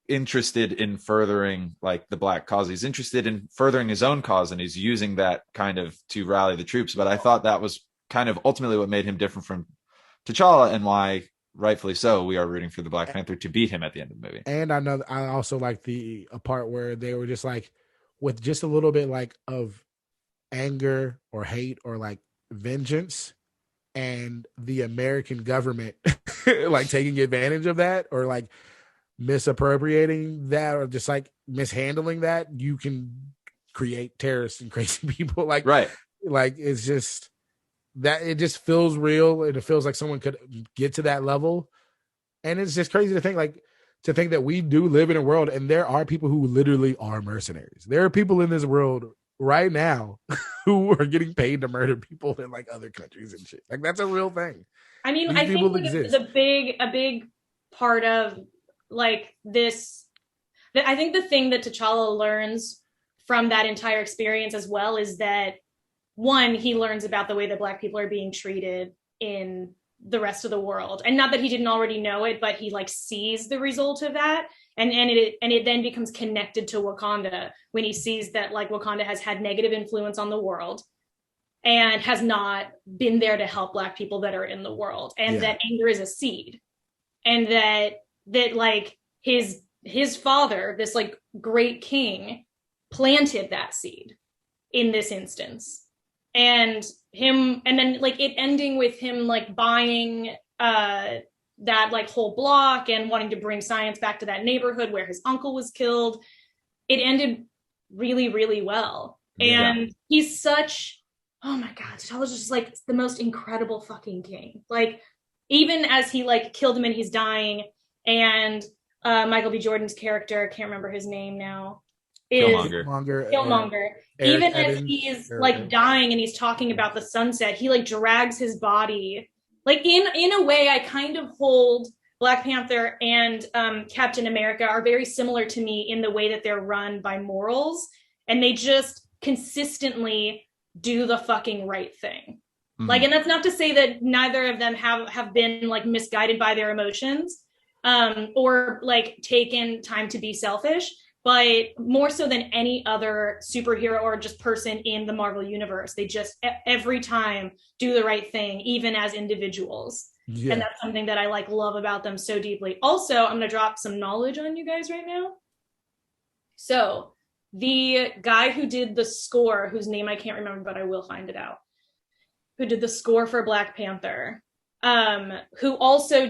Speaker 1: interested in furthering like the black cause. He's interested in furthering his own cause, and he's using that kind of to rally the troops. But I thought that was kind of ultimately what made him different from T'Challa, and why, rightfully so, we are rooting for the Black Panther to beat him at the end of the movie.
Speaker 2: And I also like the a part where they were just like, with just a little bit like of anger or hate or like vengeance, and the American government like taking advantage of that, or like misappropriating that, or just like mishandling that, you can create terrorists and crazy people. Like,
Speaker 1: right.
Speaker 2: Like, it's just that it just feels real, and it feels like someone could get to that level. And it's just crazy to think that we do live in a world, and there are people who literally are mercenaries. There are people in this world right now who are getting paid to murder people in like other countries and shit. Like, that's a real thing.
Speaker 3: I mean, I think a big part of like this, I think the thing that T'Challa learns from that entire experience as well is that, one, he learns about the way that Black people are being treated in the rest of the world, and not that he didn't already know it, but he like sees the result of that, and it then becomes connected to Wakanda when he sees that like Wakanda has had negative influence on the world and has not been there to help Black people that are in the world, and that anger is a seed, and that like his father, this like great king, planted that seed in this instance. And then like it ending with him like buying that like whole block and wanting to bring science back to that neighborhood where his uncle was killed. It ended really, really well. And he's such, oh my God, T'Challa's just like the most incredible fucking king. Like, even as he like killed him and he's dying, and Michael B. Jordan's character, I can't remember his name now, Killmonger. Even as he's like dying and he's talking about the sunset, he like drags his body. Like, in a way, I kind of hold Black Panther and Captain America are very similar to me in the way that they're run by morals, and they just consistently do the fucking right thing. Mm-hmm. Like, and that's not to say that neither of them have been like misguided by their emotions, or like taken time to be selfish. But more so than any other superhero or just person in the Marvel universe, they just every time do the right thing, even as individuals. Yeah. And that's something that I like love about them so deeply. Also, I'm going to drop some knowledge on you guys right now. So the guy who did the score, whose name I can't remember, but I will find it out, who did the score for Black Panther, who also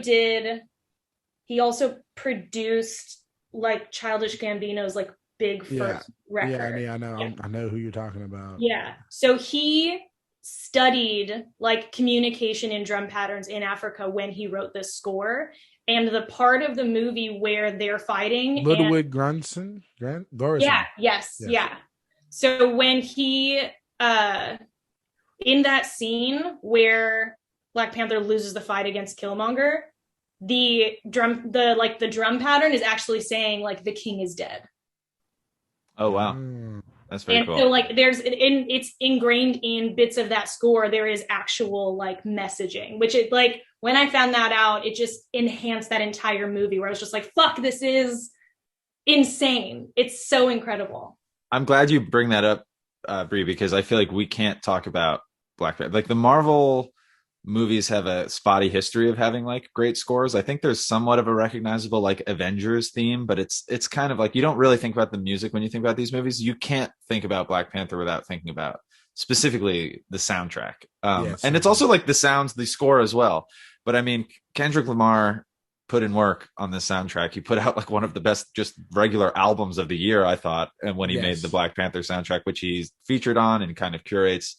Speaker 3: produced like Childish Gambino's like big first record.
Speaker 2: Yeah, I mean, I know who you're talking about.
Speaker 3: Yeah. So he studied like communication in drum patterns in Africa when he wrote this score. And the part of the movie where they're fighting,
Speaker 2: Ludwig Göransson.
Speaker 3: Yeah. So when he in that scene where Black Panther loses the fight against Killmonger, the drum pattern is actually saying like the king is dead.
Speaker 1: Oh wow. That's very cool.
Speaker 3: So like it's ingrained in bits of that score. There is actual like messaging, which it like when I found that out, it just enhanced that entire movie where I was just like, fuck, this is insane. It's so incredible.
Speaker 1: I'm glad you bring that up, Brie, because I feel like we can't talk about Black Panther. Like the Marvel movies have a spotty history of having like great scores. I think there's somewhat of a recognizable like Avengers theme, but it's kind of like you don't really think about the music when you think about these movies. You can't think about Black Panther without thinking about specifically the soundtrack. And it's also like the score as well. But I mean, Kendrick Lamar put in work on this soundtrack. He put out like one of the best just regular albums of the year, I thought, and when he made the Black Panther soundtrack, which he's featured on and kind of curates.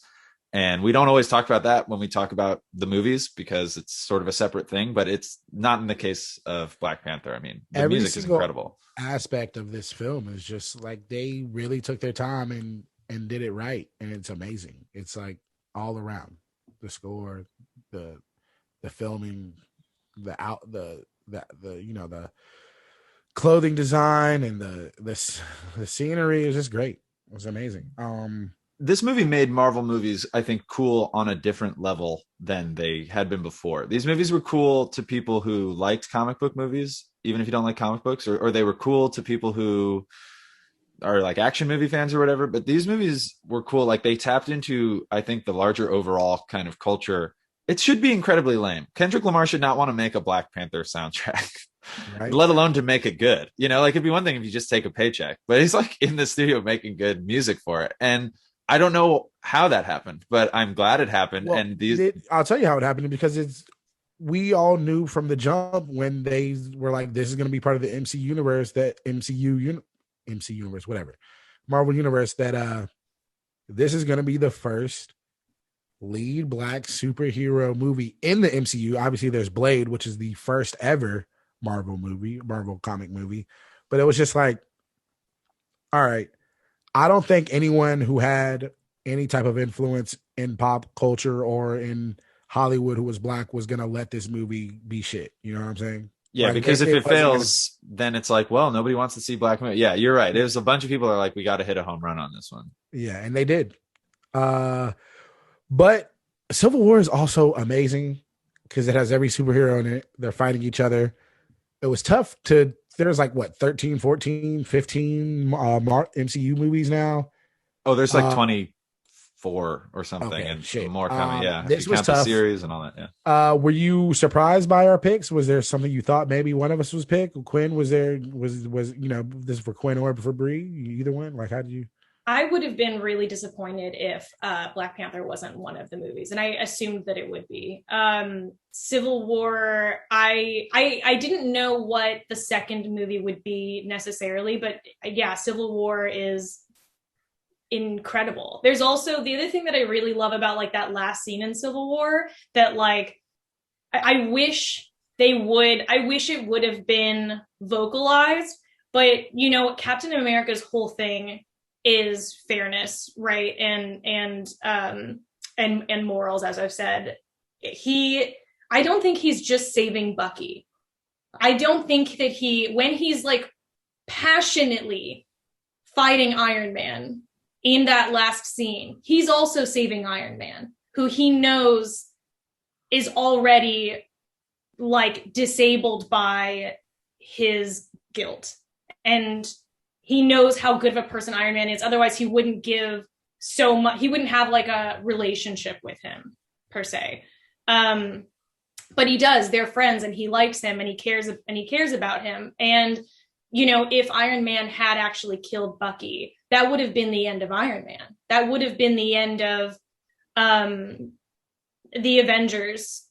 Speaker 1: And we don't always talk about that when we talk about the movies because it's sort of a separate thing, but it's not in the case of Black Panther. I mean, the music is incredible.
Speaker 2: Aspect of this film is just like they really took their time and did it right, and it's amazing. It's like all around the score, the filming, the the clothing design, and the scenery is just great. It was amazing.
Speaker 1: this movie made Marvel movies, I think, cool on a different level than they had been before. These movies were cool to people who liked comic book movies, even if you don't like comic books, or they were cool to people who are like action movie fans or whatever. But these movies were cool. Like they tapped into, I think, the larger overall kind of culture. It should be incredibly lame. Kendrick Lamar should not want to make a Black Panther soundtrack. Right. Let alone to make it good. You know, like it'd be one thing if you just take a paycheck, but he's like in the studio making good music for it. And I don't know how that happened, but I'm glad it happened. Well, and
Speaker 2: I'll tell you how it happened, because we all knew from the jump when they were like, this is going to be part of the MC universe, that MC universe, whatever, Marvel universe, that this is going to be the first lead Black superhero movie in the MCU. Obviously there's Blade, which is the first ever Marvel comic movie, but it was just like, all right, I don't think anyone who had any type of influence in pop culture or in Hollywood who was Black was gonna let this movie be shit. You know what I'm saying?
Speaker 1: Yeah, like, because if it fails, then it's like, well, nobody wants to see Black movie. Yeah, you're right. There's a bunch of people that are like, we got to hit a home run on this one.
Speaker 2: Yeah, and they did. But Civil War is also amazing because it has every superhero in it. They're fighting each other. It was tough there's like what, 13, 14, 15 MCU movies now.
Speaker 1: Oh, there's like 24 or something, okay, and more coming. Yeah,
Speaker 2: this was tough.
Speaker 1: The series and all that.
Speaker 2: Yeah. Were you surprised by our picks? Was there something you thought maybe one of us was picked? Quinn was there? Was this for Quinn or for Bree? Either one? Like, how did you?
Speaker 3: I would have been really disappointed if Black Panther wasn't one of the movies, and I assumed that it would be. Civil War, I didn't know what the second movie would be necessarily, but yeah, Civil War is incredible. There's also the other thing that I really love about like that last scene in Civil War, that like I wish it would have been vocalized, but Captain America's whole thing is fairness, right? And morals, as I've said. I don't think he's just saving Bucky. I don't think that when he's like passionately fighting Iron Man in that last scene, he's also saving Iron Man, who he knows is already like disabled by his guilt. And he knows how good of a person Iron Man is. Otherwise, he wouldn't give so much. He wouldn't have like a relationship with him per se. But he does. They're friends, and he likes him, and he cares about him. And if Iron Man had actually killed Bucky, that would have been the end of Iron Man. That would have been the end of the Avengers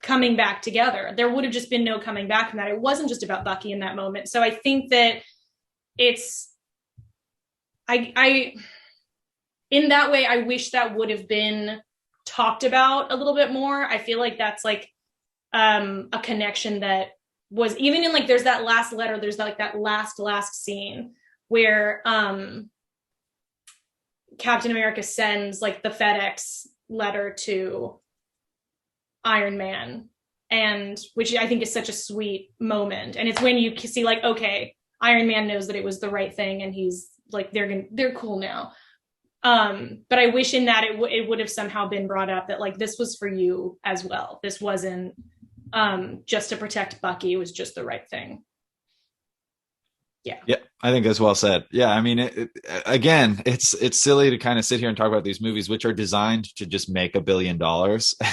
Speaker 3: coming back together. There would have just been no coming back from that. It wasn't just about Bucky in that moment. So I think that I in that way, I wish that would have been talked about a little bit more. I feel like that's like a connection that was even in like, there's that last letter, there's like that last scene where Captain America sends like the FedEx letter to Iron Man, and which I think is such a sweet moment. And it's when you see like, okay, Iron Man knows that it was the right thing, and he's like, they're cool now. But I wish in that it would have somehow been brought up that like, this was for you as well. This wasn't just to protect Bucky. It was just the right thing. Yeah.
Speaker 1: Yeah, I think that's well said. Yeah, I mean, again, it's silly to kind of sit here and talk about these movies, which are designed to just make $1 billion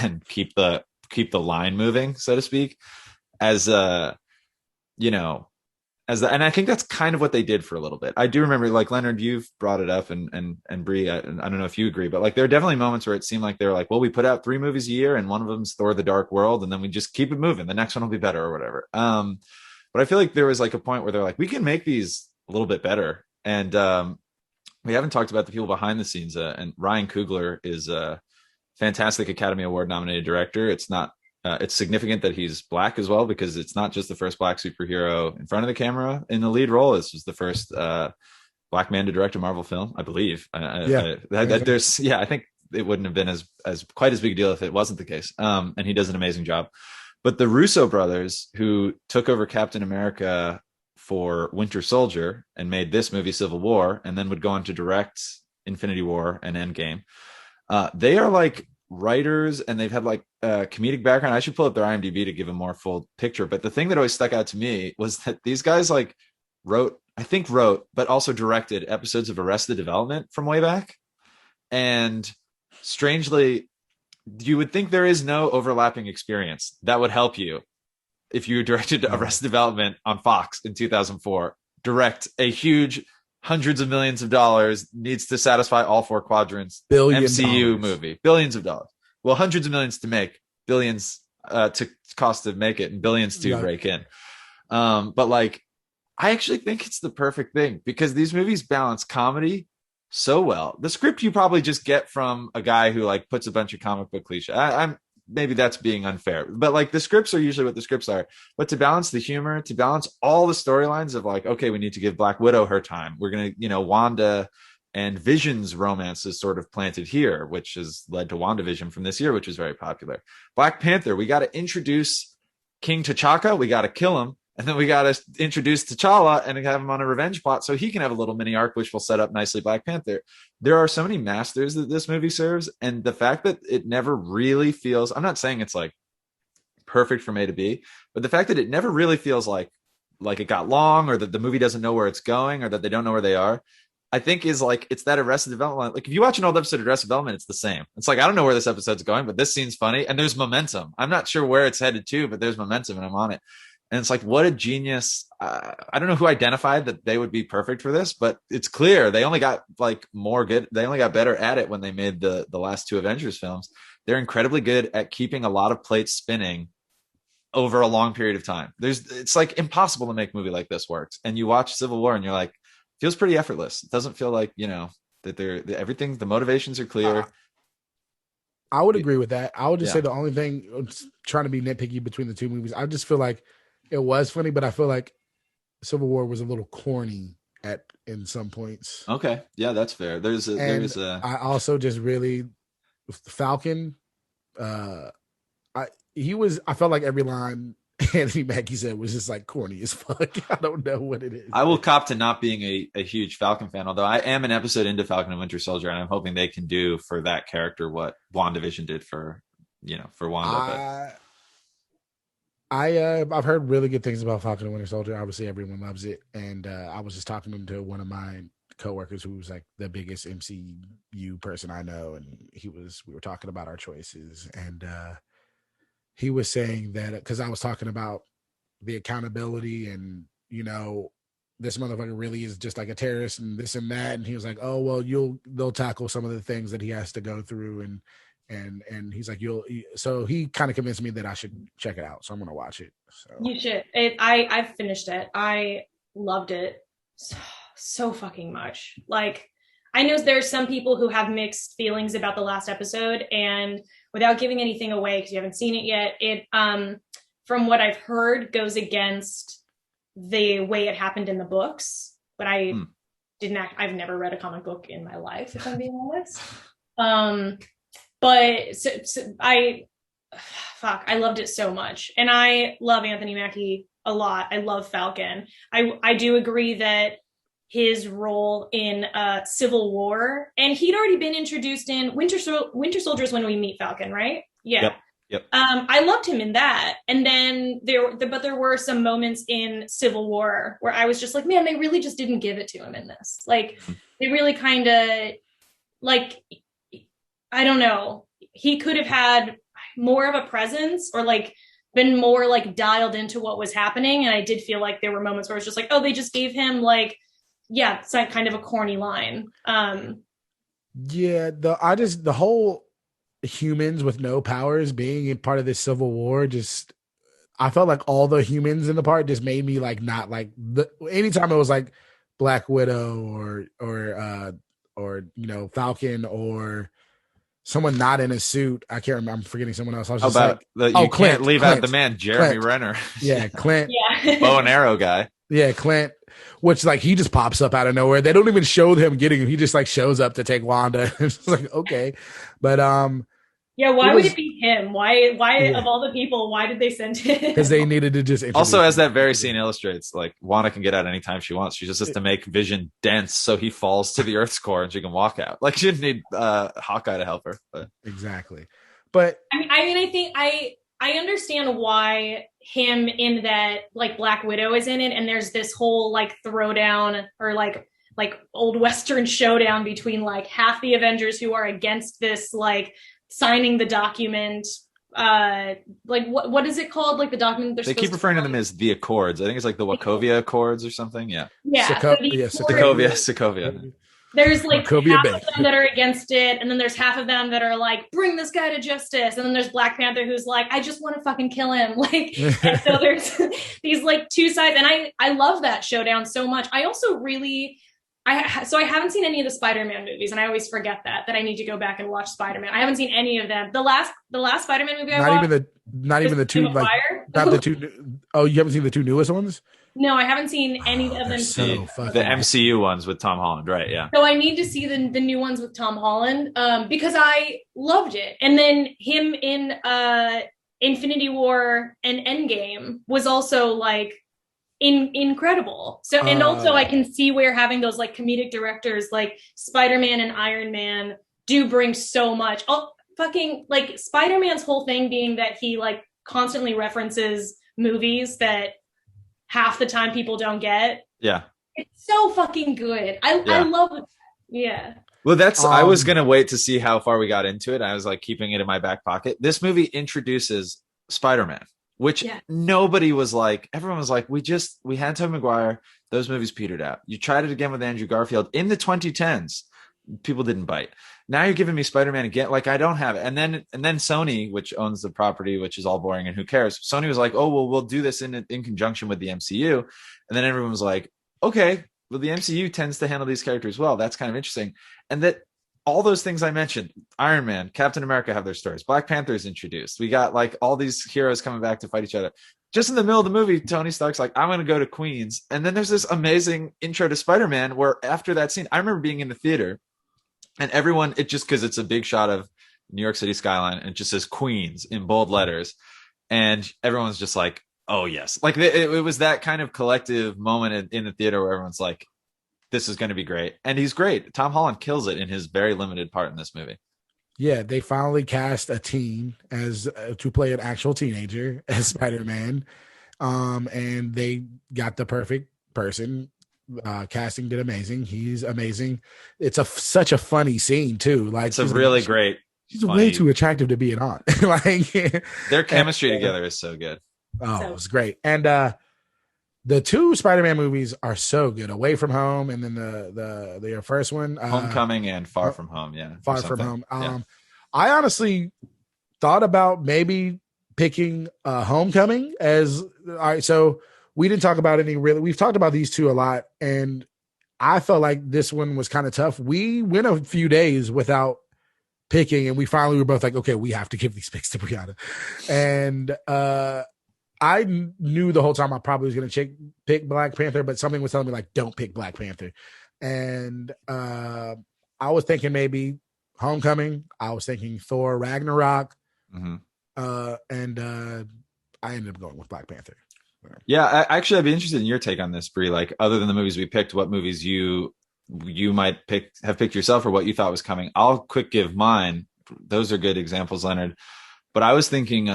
Speaker 1: and keep the line moving, so to speak, and I think that's kind of what they did for a little bit. I do remember, like, Leonard, you've brought it up, and Bree, I don't know if you agree, but like there are definitely moments where it seemed like they're like, well, we put out 3 movies a year, and one of them's Thor: The Dark World, and then we just keep it moving. The next one will be better or whatever. But I feel like there was like a point where they're like, we can make these a little bit better. And we haven't talked about the people behind the scenes. And Ryan Coogler is a fantastic Academy Award nominated director. It's significant that he's Black as well, because it's not just the first Black superhero in front of the camera in the lead role. This was the first Black man to direct a Marvel film, I believe. I think it wouldn't have been as quite as big a deal if it wasn't the case. And he does an amazing job. But the Russo brothers, who took over Captain America for Winter Soldier and made this movie Civil War, and then would go on to direct Infinity War and Endgame. They are like writers, and they've had like a comedic background. I should pull up their IMDb to give a more full picture. But the thing that always stuck out to me was that these guys like wrote, but also directed episodes of Arrested Development from way back. And strangely, you would think there is no overlapping experience that would help you if you directed Arrested Development on Fox in 2004. Direct a huge hundreds of millions of dollars, needs to satisfy all four quadrants MCU movie, billions of dollars. Well, hundreds of millions to make, billions to cost to make it, and billions to break in. But like, I actually think it's the perfect thing because these movies balance comedy so well. The script you probably just get from a guy who like puts a bunch of comic book cliche. I'm maybe that's being unfair, but like the scripts are usually what the scripts are. But to balance the humor, to balance all the storylines of like, okay, we need to give Black Widow her time. We're gonna, Wanda and Vision's romance is sort of planted here, which has led to WandaVision from this year, which was very popular. Black Panther, we got to introduce King T'Chaka, we got to kill him. And then we got to introduce T'Challa and have him on a revenge plot so he can have a little mini arc, which will set up nicely Black Panther. There are so many masters that this movie serves. And the fact that it never really feels, I'm not saying it's like perfect from A to B, but the fact that it never really feels like it got long, or that the movie doesn't know where it's going, or that they don't know where they are, I think is like, it's that Arrested Development. Like if you watch an old episode of Arrested Development, it's the same. It's like, I don't know where this episode's going, but this scene's funny and there's momentum. I'm not sure where it's headed to, but there's momentum and I'm on it. And it's like, what a genius. I don't know who identified that they would be perfect for this, but it's clear they only got like more good. They only got better at it when they made the last two Avengers films. They're incredibly good at keeping a lot of plates spinning over a long period of time. It's like impossible to make a movie like this works. And you watch Civil War and you're like, feels pretty effortless. It doesn't feel like, that everything, the motivations are clear.
Speaker 2: I would agree with that. I would just say the only thing, trying to be nitpicky between the two movies, I just feel like it was funny, but I feel like Civil War was a little corny in some points.
Speaker 1: Okay, yeah, that's fair. I
Speaker 2: also just really Falcon. I felt like every line Anthony Mackie said was just like corny as fuck. I don't know what it is.
Speaker 1: I will cop to not being a huge Falcon fan, although I am an episode into Falcon and Winter Soldier, and I'm hoping they can do for that character what WandaVision did for Wanda.
Speaker 2: I've heard really good things about Falcon and Winter Soldier. Obviously, everyone loves it, and I was just talking to one of my coworkers who was like the biggest MCU person I know, and we were talking about our choices, and he was saying that because I was talking about the accountability and this motherfucker really is just like a terrorist and this and that, and he was like, oh well, they'll tackle some of the things that he has to go through, and he's like, so he kind of convinced me that I should check it out. So I'm going to watch it. So
Speaker 3: you should. I've finished it. I loved it so fucking much. Like, I know there's some people who have mixed feelings about the last episode, and without giving anything away, because you haven't seen it yet, it, from what I've heard, goes against the way it happened in the books. But I've never read a comic book in my life, if I'm being honest. But I loved it so much. And I love Anthony Mackie a lot. I love Falcon. I do agree that his role in Civil War, and he'd already been introduced in Winter Soldiers when we meet Falcon, right? Yeah.
Speaker 1: Yep.
Speaker 3: I loved him in that. And then there were some moments in Civil War where I was just like, man, they really just didn't give it to him in this. Like, they really kind of, like, I don't know. He could have had more of a presence, or like been more like dialed into what was happening. And I did feel like there were moments where it was just like, oh, they just gave him like, it's like kind of a corny line.
Speaker 2: The whole humans with no powers being part of this Civil War, just I felt like all the humans in the part just made me like not like anytime it was like Black Widow or Falcon or someone not in a suit. I can't remember. I'm forgetting someone else. I was just
Speaker 1: Clint, can't leave out the man, Jeremy Renner.
Speaker 2: Yeah, Clint.
Speaker 1: Bow and arrow guy.
Speaker 2: Yeah, Clint. Which like he just pops up out of nowhere. They don't even show him getting him. He just like shows up to take Wanda. It's like, okay. But
Speaker 3: Yeah, why would it be him? Why of all the people, why did they send him?
Speaker 2: Because they needed to just
Speaker 1: also, as that very scene illustrates, like Wanda can get out anytime she wants. She just has to make Vision dense so he falls to the Earth's core and she can walk out. Like she didn't need Hawkeye to help her. But.
Speaker 2: Exactly. But
Speaker 3: I think I understand why him in that like Black Widow is in it, and there's this whole like throwdown or like old Western showdown between like half the Avengers who are against this like signing the document. Like what is it called? Like the document
Speaker 1: they keep referring to them as the Accords. I think it's like the Wachovia Accords or something. Yeah. Sokovia.
Speaker 3: There's like half of them that are against it, and then there's half of them that are like, bring this guy to justice. And then there's Black Panther who's like, I just want to fucking kill him. Like, and so there's these like two sides, and I love that showdown so much. I also really I haven't seen any of the Spider-Man movies, and I always forget that I need to go back and watch Spider-Man. I haven't seen any of them. The last Spider-Man movie I watched, not even the two like
Speaker 2: not the two. Oh, you haven't seen the two newest ones?
Speaker 3: No, I haven't seen any of them.
Speaker 1: The MCU ones with Tom Holland, right? Yeah.
Speaker 3: So I need to see the new ones with Tom Holland because I loved it. And then him in Infinity War and Endgame was also like incredible. So and also I can see where having those like comedic directors like Spider-Man and Iron Man do bring so much. Oh, fucking like Spider-Man's whole thing being that he like constantly references movies that half the time people don't get.
Speaker 1: Yeah.
Speaker 3: It's so fucking good. I love it. Yeah.
Speaker 1: Well, that's I was going to wait to see how far we got into it. I was like keeping it in my back pocket. This movie introduces Spider-Man, which nobody was like, everyone was like, we had Tobey Maguire. Those movies petered out. You tried it again with Andrew Garfield in the 2010s. People didn't bite. Now you're giving me Spider-Man again. Like I don't have it. And then Sony, which owns the property, which is all boring and who cares? Sony was like, oh, well, we'll do this in conjunction with the MCU. And then everyone was like, okay, well, the MCU tends to handle these characters well. That's kind of interesting. And that all those things I mentioned, Iron Man, Captain America have their stories. Black Panther is introduced. We got like all these heroes coming back to fight each other. Just in the middle of the movie, Tony Stark's like, I'm going to go to Queens. And then there's this amazing intro to Spider-Man where after that scene, I remember being in the theater and everyone, it just because it's a big shot of New York City skyline and it just says Queens in bold letters. And everyone's just like, oh, yes. Like it was that kind of collective moment in the theater where everyone's like, this is going to be great. And he's great. Tom Holland kills it in his very limited part in this movie.
Speaker 2: Yeah, they finally cast a teen as to play an actual teenager as Spider-Man. And they got the perfect person. Casting did amazing. He's amazing. It's such a funny scene too. Like
Speaker 1: it's a really great.
Speaker 2: She's way too attractive to be an aunt. Like
Speaker 1: their chemistry together is so good.
Speaker 2: Oh, it was great. And the two Spider-Man movies are so good. Away from Home, and then the first one,
Speaker 1: Homecoming and Far From Home. Yeah,
Speaker 2: Far From Home. I honestly thought about maybe picking Homecoming as. All right, so we didn't talk about any really. We've talked about these two a lot, and I felt like this one was kind of tough. We went a few days without picking, and we finally were both like, okay, we have to give these picks to Breana. And I knew the whole time I probably was going to pick Black Panther, but something was telling me like, don't pick Black Panther. And I was thinking maybe Homecoming. I was thinking Thor Ragnarok. Mm-hmm. And I ended up going with Black Panther.
Speaker 1: Yeah, I'd be interested in your take on this, Brie. Like, other than the movies we picked, what movies you might have picked yourself, or what you thought was coming? I'll quick give mine. Those are good examples, Leonard. But I was thinking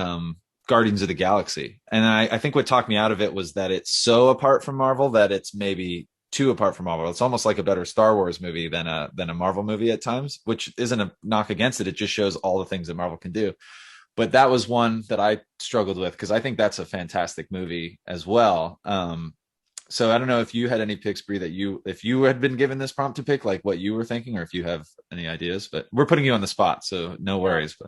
Speaker 1: Guardians of the Galaxy, and I think what talked me out of it was that it's so apart from Marvel that it's maybe too apart from Marvel. It's almost like a better Star Wars movie than a Marvel movie at times, which isn't a knock against it. It just shows all the things that Marvel can do. But that was one that I struggled with because I think that's a fantastic movie as well. So I don't know if you had any picks, Brie, if you had been given this prompt to pick, like what you were thinking, or if you have any ideas. But we're putting you on the spot, so no worries. But.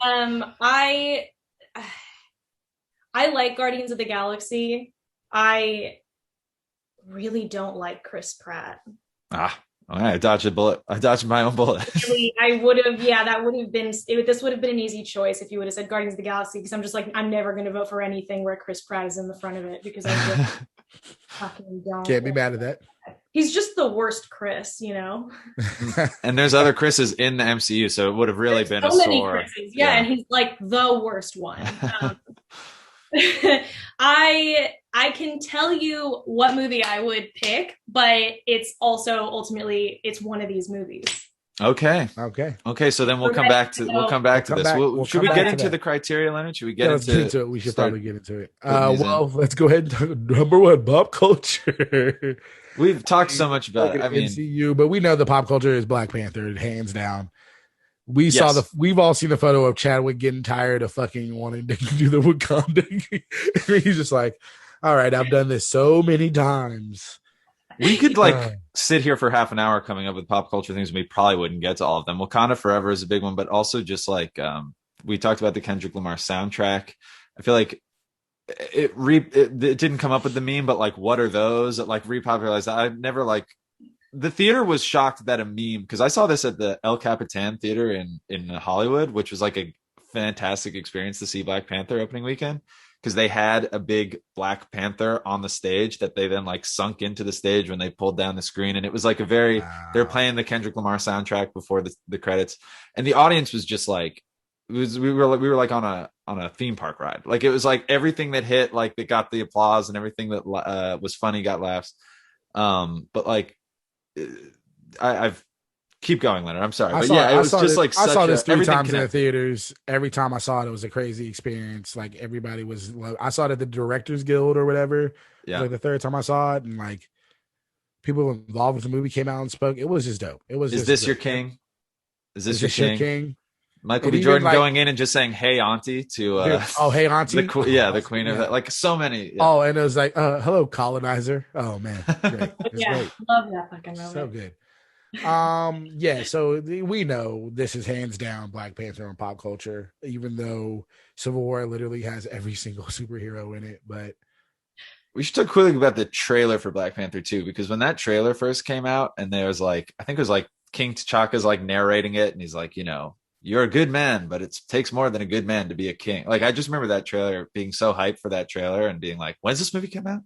Speaker 3: I like Guardians of the Galaxy. I really don't like Chris Pratt.
Speaker 1: All right, I dodged a bullet. I dodged my own bullet.
Speaker 3: Really, I would have. Yeah, that would have been. This would have been an easy choice if you would have said Guardians of the Galaxy, because I'm just like, I'm never going to vote for anything where Chris Pratt is in the front of it because I just fucking don't.
Speaker 2: Can't be mad at that.
Speaker 3: He's just the worst Chris, you know.
Speaker 1: And there's other Chris's in the MCU, so it would have really been so many
Speaker 3: Chris's. Yeah, and he's like the worst one. I can tell you what movie I would pick, but it's also ultimately it's one of these movies.
Speaker 1: Okay. So then we'll come back to this. Should we get into the criteria, Leonard? Should we get into
Speaker 2: it? We should probably get into it. Well, let's go ahead and talk number one, pop culture.
Speaker 1: We've talked so much about it. I mean,
Speaker 2: MCU, but we know the pop culture is Black Panther, hands down. We've all seen the photo of Chadwick getting tired of fucking wanting to do the Wakanda. He's just like, all right, I've done this so many times.
Speaker 1: We could sit here for half an hour coming up with pop culture things. We probably wouldn't get to all of them. Wakanda Forever is a big one, but also just like we talked about the Kendrick Lamar soundtrack. I feel like it didn't come up with the meme, but like, what are those? It like repopularized. I've never the theater was shocked that a meme, because I saw this at the El Capitan Theater in Hollywood, which was like a fantastic experience to see Black Panther opening weekend. Because they had a big Black Panther on the stage that they then like sunk into the stage when they pulled down the screen. And it was like they're playing the Kendrick Lamar soundtrack before the credits. And the audience was just like, we were like on a theme park ride. Like it was like everything that hit, like they got the applause, and everything that was funny got laughs. But like I've keep going, Leonard. I'm sorry. It was just like
Speaker 2: I saw this 3 times in the theaters. Every time I saw it, it was a crazy experience. Like everybody was. I saw it at the Directors Guild or whatever. Yeah. Like the 3rd time I saw it, and like people involved with the movie came out and spoke. It was just dope. It was.
Speaker 1: Is this your king? Is this your king? Michael B. Jordan going in and just saying, "Hey, Auntie" to
Speaker 2: hey, Auntie.
Speaker 1: The queen of that. Like so many. Yeah.
Speaker 2: Oh, and it was like, "Hello, colonizer." Oh man, great.
Speaker 3: Great. Love that fucking moment.
Speaker 2: So good. So we know this is hands down Black Panther on pop culture, even though Civil War literally has every single superhero in it. But
Speaker 1: we should talk quickly about the trailer for Black Panther 2, because when that trailer first came out, and there was like, I think it was like King T'Chaka's like narrating it, and he's like, you know, you're a good man, but it takes more than a good man to be a king. Like I just remember that trailer being so hyped for that trailer and being like, when's this movie come out?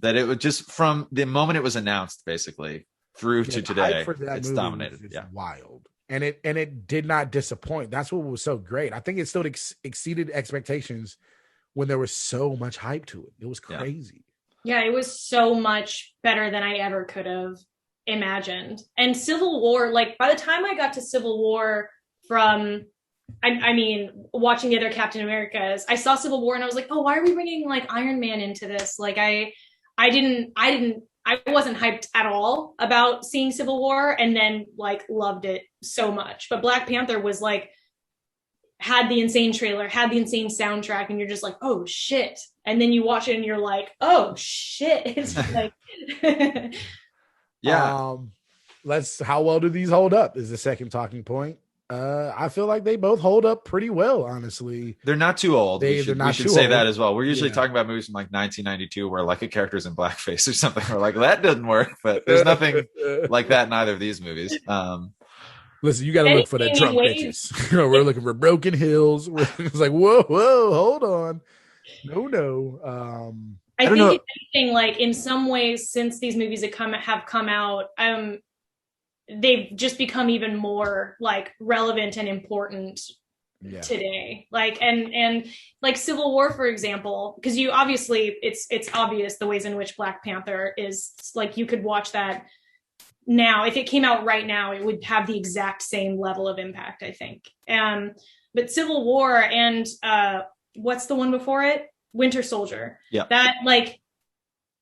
Speaker 1: That it would just, from the moment it was announced, basically through to today, it's dominated.
Speaker 2: It's wild, and it did not disappoint. That's what was so great. I think it still exceeded expectations when there was so much hype to it. It was crazy.
Speaker 3: Yeah, it was so much better than I ever could have imagined. And Civil War, like by the time I got to Civil War from, I mean, watching the other Captain Americas, I saw Civil War and I was like, oh, why are we bringing like Iron Man into this? Like I wasn't hyped at all about seeing Civil War, and then like loved it so much. But Black Panther was like, had the insane trailer, had the insane soundtrack, and you're just like, oh shit. And then you watch it and you're like, oh shit. It's like
Speaker 1: yeah.
Speaker 2: How well do these hold up is the second talking point. I feel like they both hold up pretty well, honestly.
Speaker 1: They're not too old. We should say that as well. We're usually talking about movies from like 1992 where like a character's in blackface or something. We're like, that doesn't work, but there's nothing like that in either of these movies.
Speaker 2: Listen, you got to look for the Trump bitches. We're looking for Broken Hills. It's like, whoa, hold on. No.
Speaker 3: I think if anything, like in some ways, since these movies have come out, they've just become even more like relevant and important today. Like and like Civil War, for example, because you obviously it's obvious the ways in which Black Panther is like, you could watch that now. If it came out right now, it would have the exact same level of impact, I think. But Civil War and what's the one before it? Winter Soldier.
Speaker 1: Yeah.
Speaker 3: That like,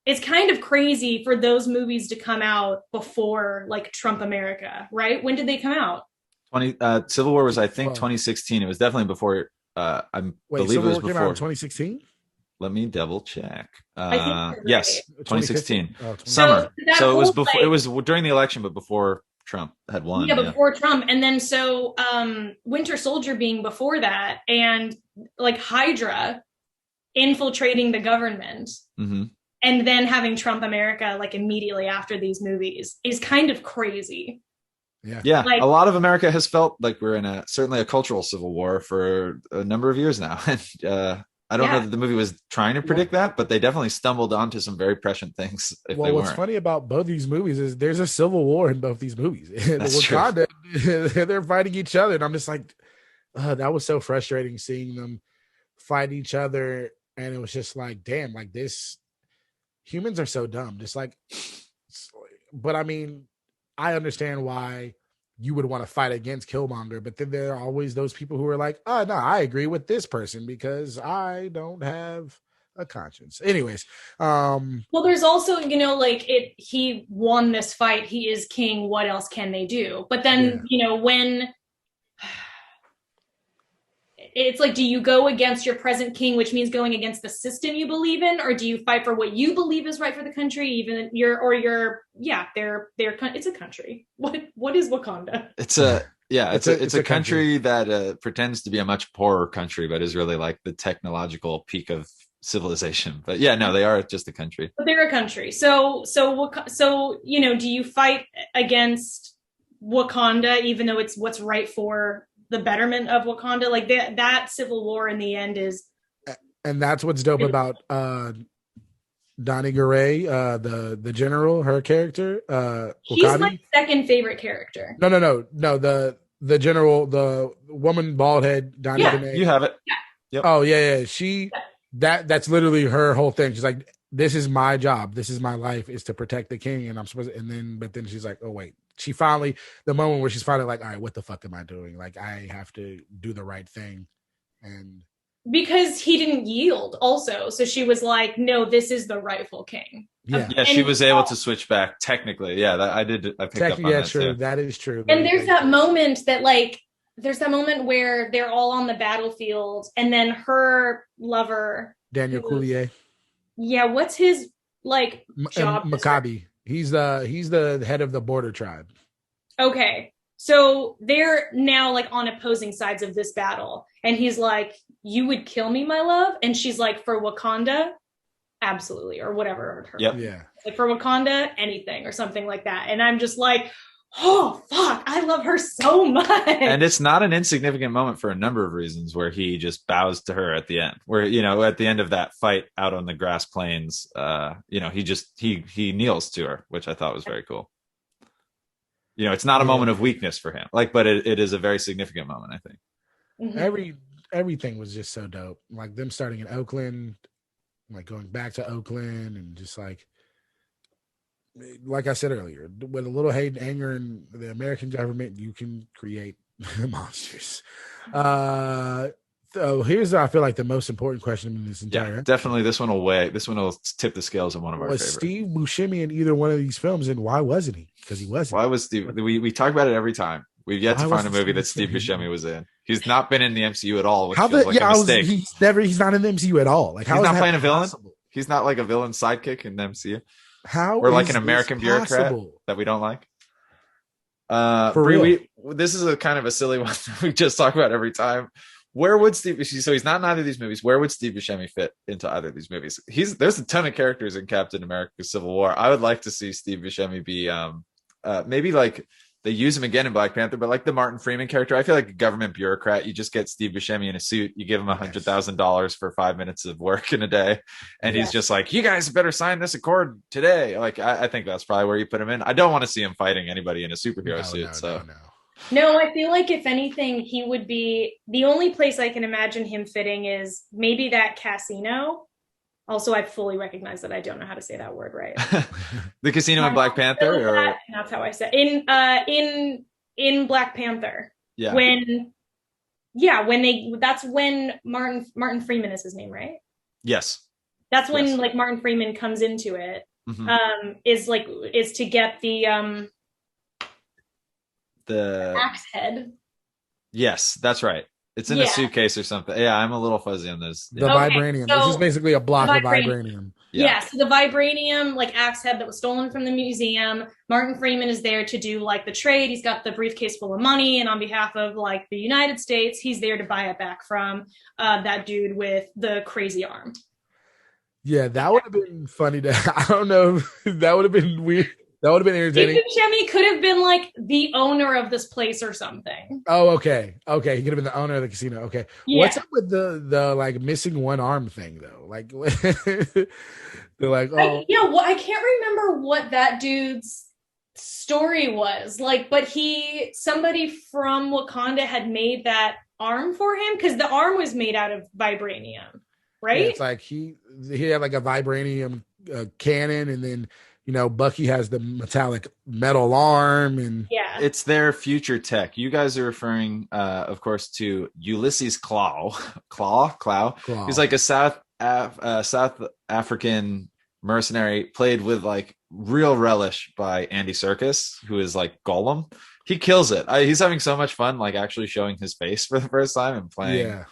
Speaker 3: it's kind of crazy for those movies to come out before like Trump America, right? When did they come out?
Speaker 1: Civil War was, I think, 2016. It was definitely before. Believe
Speaker 2: Civil
Speaker 1: it was
Speaker 2: War
Speaker 1: before.
Speaker 2: Came out in 2016.
Speaker 1: Let me double check.
Speaker 3: Yes,
Speaker 1: 2016 summer. So it was before. It was during the election, but before Trump had won.
Speaker 3: Yeah, before Trump, and then so Winter Soldier being before that, and like Hydra infiltrating the government.
Speaker 1: Mm-hmm.
Speaker 3: And then having Trump America like immediately after these movies is kind of crazy.
Speaker 1: Yeah. Like, a lot of America has felt like we're in certainly a cultural civil war for a number of years now. And I don't know that the movie was trying to predict that, but they definitely stumbled onto some very prescient things.
Speaker 2: What's funny about both these movies is there's a civil war in both these movies.
Speaker 1: That's
Speaker 2: Wakanda, they're fighting each other, and I'm just like, that was so frustrating seeing them fight each other, and it was just like, damn, like this. Humans are so dumb. Just like, but I mean, I understand why you would want to fight against Killmonger, but then there are always those people who are like, oh no, I agree with this person because I don't have a conscience. Anyways,
Speaker 3: well, there's also, you know, like he won this fight, he is king, what else can they do? But then, you know, when it's like, do you go against your present king, which means going against the system you believe in, or do you fight for what you believe is right for the country, even it's a country. What is Wakanda?
Speaker 1: It's a country that pretends to be a much poorer country, but is really like the technological peak of civilization. But yeah, no, they are just a country.
Speaker 3: But they're a country. So you know, do you fight against Wakanda even though it's what's right for the betterment of Wakanda? Like that civil war in the end is,
Speaker 2: and that's what's dope about Donnie Garay, the general, her character.
Speaker 3: She's my second favorite character.
Speaker 2: No. The general, the woman, bald head, Donnie Garay.
Speaker 1: You have it.
Speaker 3: Yeah.
Speaker 1: Yep.
Speaker 2: Oh yeah. That's literally her whole thing. She's like, this is my job. This is my life, is to protect the king, and I'm supposed to, but then she's like, oh wait. She finally, the moment where she's finally like, all right, what the fuck am I doing? Like, I have to do the right thing. And
Speaker 3: because he didn't yield also. So she was like, no, this is the rightful king.
Speaker 1: Yeah, she was able to switch back technically. Yeah, I picked up on that
Speaker 2: true.
Speaker 1: too.
Speaker 2: That is true.
Speaker 3: And there's that moment where they're all on the battlefield and then her lover,
Speaker 2: Daniel Coulier.
Speaker 3: Yeah, what's his like job?
Speaker 2: Maccabi. He's the head of the border tribe.
Speaker 3: Okay. So they're now like on opposing sides of this battle. And he's like, you would kill me, my love? And she's like, for Wakanda, absolutely. Or whatever.
Speaker 1: Yep.
Speaker 2: Yeah.
Speaker 3: Like for Wakanda, anything or something like that. And I'm just like, oh, fuck. I love her so much.
Speaker 1: And it's not an insignificant moment for a number of reasons where he just bows to her at the end. Where, you know, at the end of that fight out on the grass plains, you know, he kneels to her, which I thought was very cool. You know, it's not a moment of weakness for him, like, but it is a very significant moment, I think.
Speaker 3: Mm-hmm.
Speaker 2: Everything was just so dope. Like them starting in Oakland, like going back to Oakland, and just like I said earlier, with a little hate and anger in the American government, you can create monsters. So here's, I feel like, the most important question in this entire.
Speaker 1: Yeah, definitely. This one will tip the scales of one of our favorites.
Speaker 2: Was Steve Buscemi in either one of these films, and why wasn't he? Because he wasn't.
Speaker 1: Why was Steve? We talk about it every time. We've yet to find a movie that Steve Buscemi was in. He's not been in the MCU at all, which feels like a mistake.
Speaker 2: He's not in the MCU at all. Like, how
Speaker 1: he's
Speaker 2: is
Speaker 1: not playing a villain.
Speaker 2: Possible?
Speaker 1: He's not like a villain sidekick in the MCU.
Speaker 2: How?
Speaker 1: Or like an American bureaucrat that we don't like.
Speaker 2: For real.
Speaker 1: This is a kind of a silly one that we just talk about every time. Where would Steve Buscemi? So he's not in either of these movies. Where would Steve Buscemi fit into either of these movies? There's a ton of characters in Captain America: Civil War. I would like to see Steve Buscemi be maybe like they use him again in Black Panther, but like the Martin Freeman character. I feel like a government bureaucrat. You just get Steve Buscemi in a suit. You give him $100,000 for 5 minutes of work in a day, and he's just like, "You guys better sign this accord today." Like I think that's probably where you put him in. I don't want to see him fighting anybody in a superhero suit.
Speaker 3: No, I feel like if anything, he would be the only place I can imagine him fitting is maybe that casino. Also, I fully recognize that I don't know how to say that word right.
Speaker 1: The casino in Black Panther, or
Speaker 3: that's how I said in Black Panther.
Speaker 1: Yeah.
Speaker 3: That's when Martin Freeman is his name, right?
Speaker 1: Yes.
Speaker 3: That's when like Martin Freeman comes into it. Mm-hmm. Is to get the axe head. Yes,
Speaker 1: that's right. It's in a suitcase or something. Yeah, I'm a little fuzzy on this.
Speaker 2: The vibranium. So this is basically a block of vibranium.
Speaker 3: Yeah, so the vibranium, like axe head that was stolen from the museum. Martin Freeman is there to do like the trade. He's got the briefcase full of money, and on behalf of like the United States, he's there to buy it back from that dude with the crazy arm.
Speaker 2: Yeah, that would have been funny. I don't know. That would have been weird. That would have been entertaining.
Speaker 3: Steve Buscemi could have been like the owner of this place or something.
Speaker 2: Oh, okay. Okay. He could have been the owner of the casino. Okay.
Speaker 3: Yeah.
Speaker 2: What's up with the like missing one arm thing though? Like they're like, oh
Speaker 3: well, I can't remember what that dude's story was. Like, but somebody from Wakanda had made that arm for him because the arm was made out of vibranium, right?
Speaker 2: Yeah, it's like he had like a vibranium cannon, and then Bucky has the metallic metal arm, and
Speaker 3: yeah,
Speaker 1: it's their future tech. You guys are referring, of course, to Ulysses Klaue. He's like a South African mercenary played with like real relish by Andy Serkis, who is like Gollum. He kills it. He's having so much fun, like actually showing his face for the first time and playing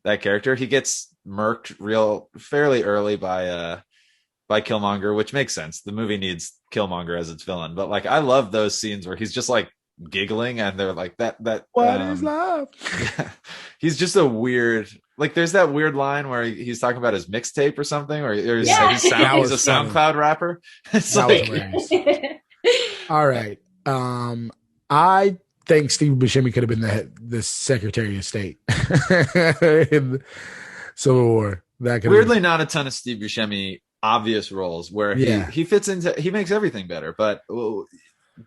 Speaker 1: that character. He gets murked fairly early by Killmonger, which makes sense. The movie needs Killmonger as its villain, but like I love those scenes where he's just like giggling and they're like that
Speaker 2: what is love?
Speaker 1: He's just a weird, like there's that weird line where he's talking about his mixtape or something, or he's a SoundCloud rapper. It's
Speaker 2: all right. I think Steve Buscemi could have been the Secretary of State in Civil War. That could
Speaker 1: weirdly not a ton of Steve Buscemi obvious roles where he fits into, he makes everything better, but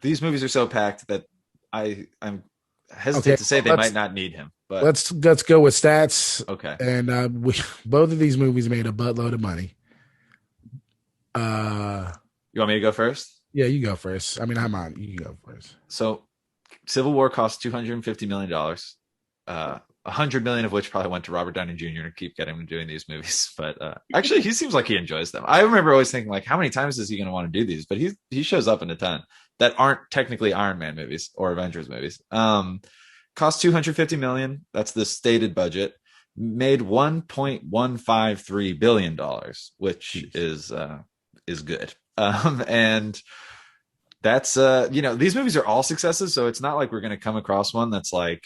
Speaker 1: these movies are so packed that I'm hesitate to say they might not need him. But
Speaker 2: let's go with stats.
Speaker 1: Okay.
Speaker 2: And both of these movies made a buttload of money.
Speaker 1: You want me to go first?
Speaker 2: Yeah, you go first. I mean, I'm on. You can go first.
Speaker 1: So Civil War cost $250 million. $100 million of which probably went to Robert Downey Jr. to keep getting him doing these movies. But actually, he seems like he enjoys them. I remember always thinking, like, how many times is he going to want to do these? But he shows up in a ton that aren't technically Iron Man movies or Avengers movies. Cost $250 million. That's the stated budget. Made $1.153 billion, which is good. And that's these movies are all successes, so it's not like we're going to come across one that's like,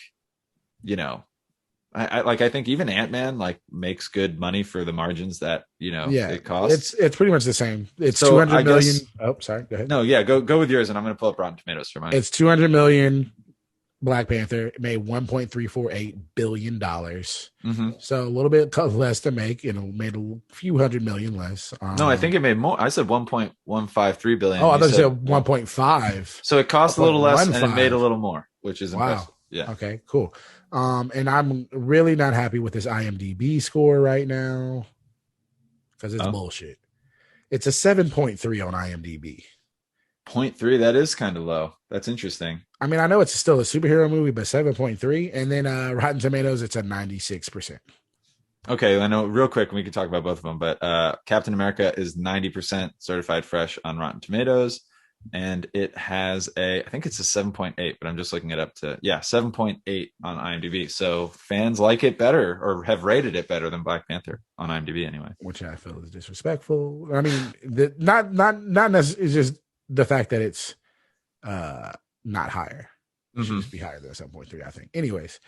Speaker 1: I think even Ant-Man like makes good money for the margins that it costs.
Speaker 2: It's pretty much the same. It's 200 million. Oh, sorry. Go ahead.
Speaker 1: No, yeah, go with yours, and I'm going to pull up Rotten Tomatoes for mine.
Speaker 2: It's 200 million. Black Panther made $1.348 billion.
Speaker 1: Mm-hmm.
Speaker 2: So a little bit less to make, made a few hundred million less.
Speaker 1: No, I think it made more. I said 1.153 billion.
Speaker 2: Oh, I thought you said 1.5.
Speaker 1: So it cost a little less and it made a little more, which is impressive. Yeah.
Speaker 2: Okay, cool. And I'm really not happy with this IMDb score right now because it's bullshit. It's a 7.3 on IMDb.
Speaker 1: 0.3, that is kind of low. That's interesting.
Speaker 2: I mean, I know it's still a superhero movie, but 7.3. And then Rotten Tomatoes, it's a 96%.
Speaker 1: Okay, I know real quick, we can talk about both of them, but Captain America is 90% certified fresh on Rotten Tomatoes, and it has I think it's a 7.8, but I'm just looking it up 7.8 on IMDb. So fans like it better, or have rated it better than Black Panther on IMDb anyway.
Speaker 2: Which I feel is disrespectful. I mean, not necessarily, it's just the fact that it's not higher. It should just be higher than 7.3, I think. Anyways.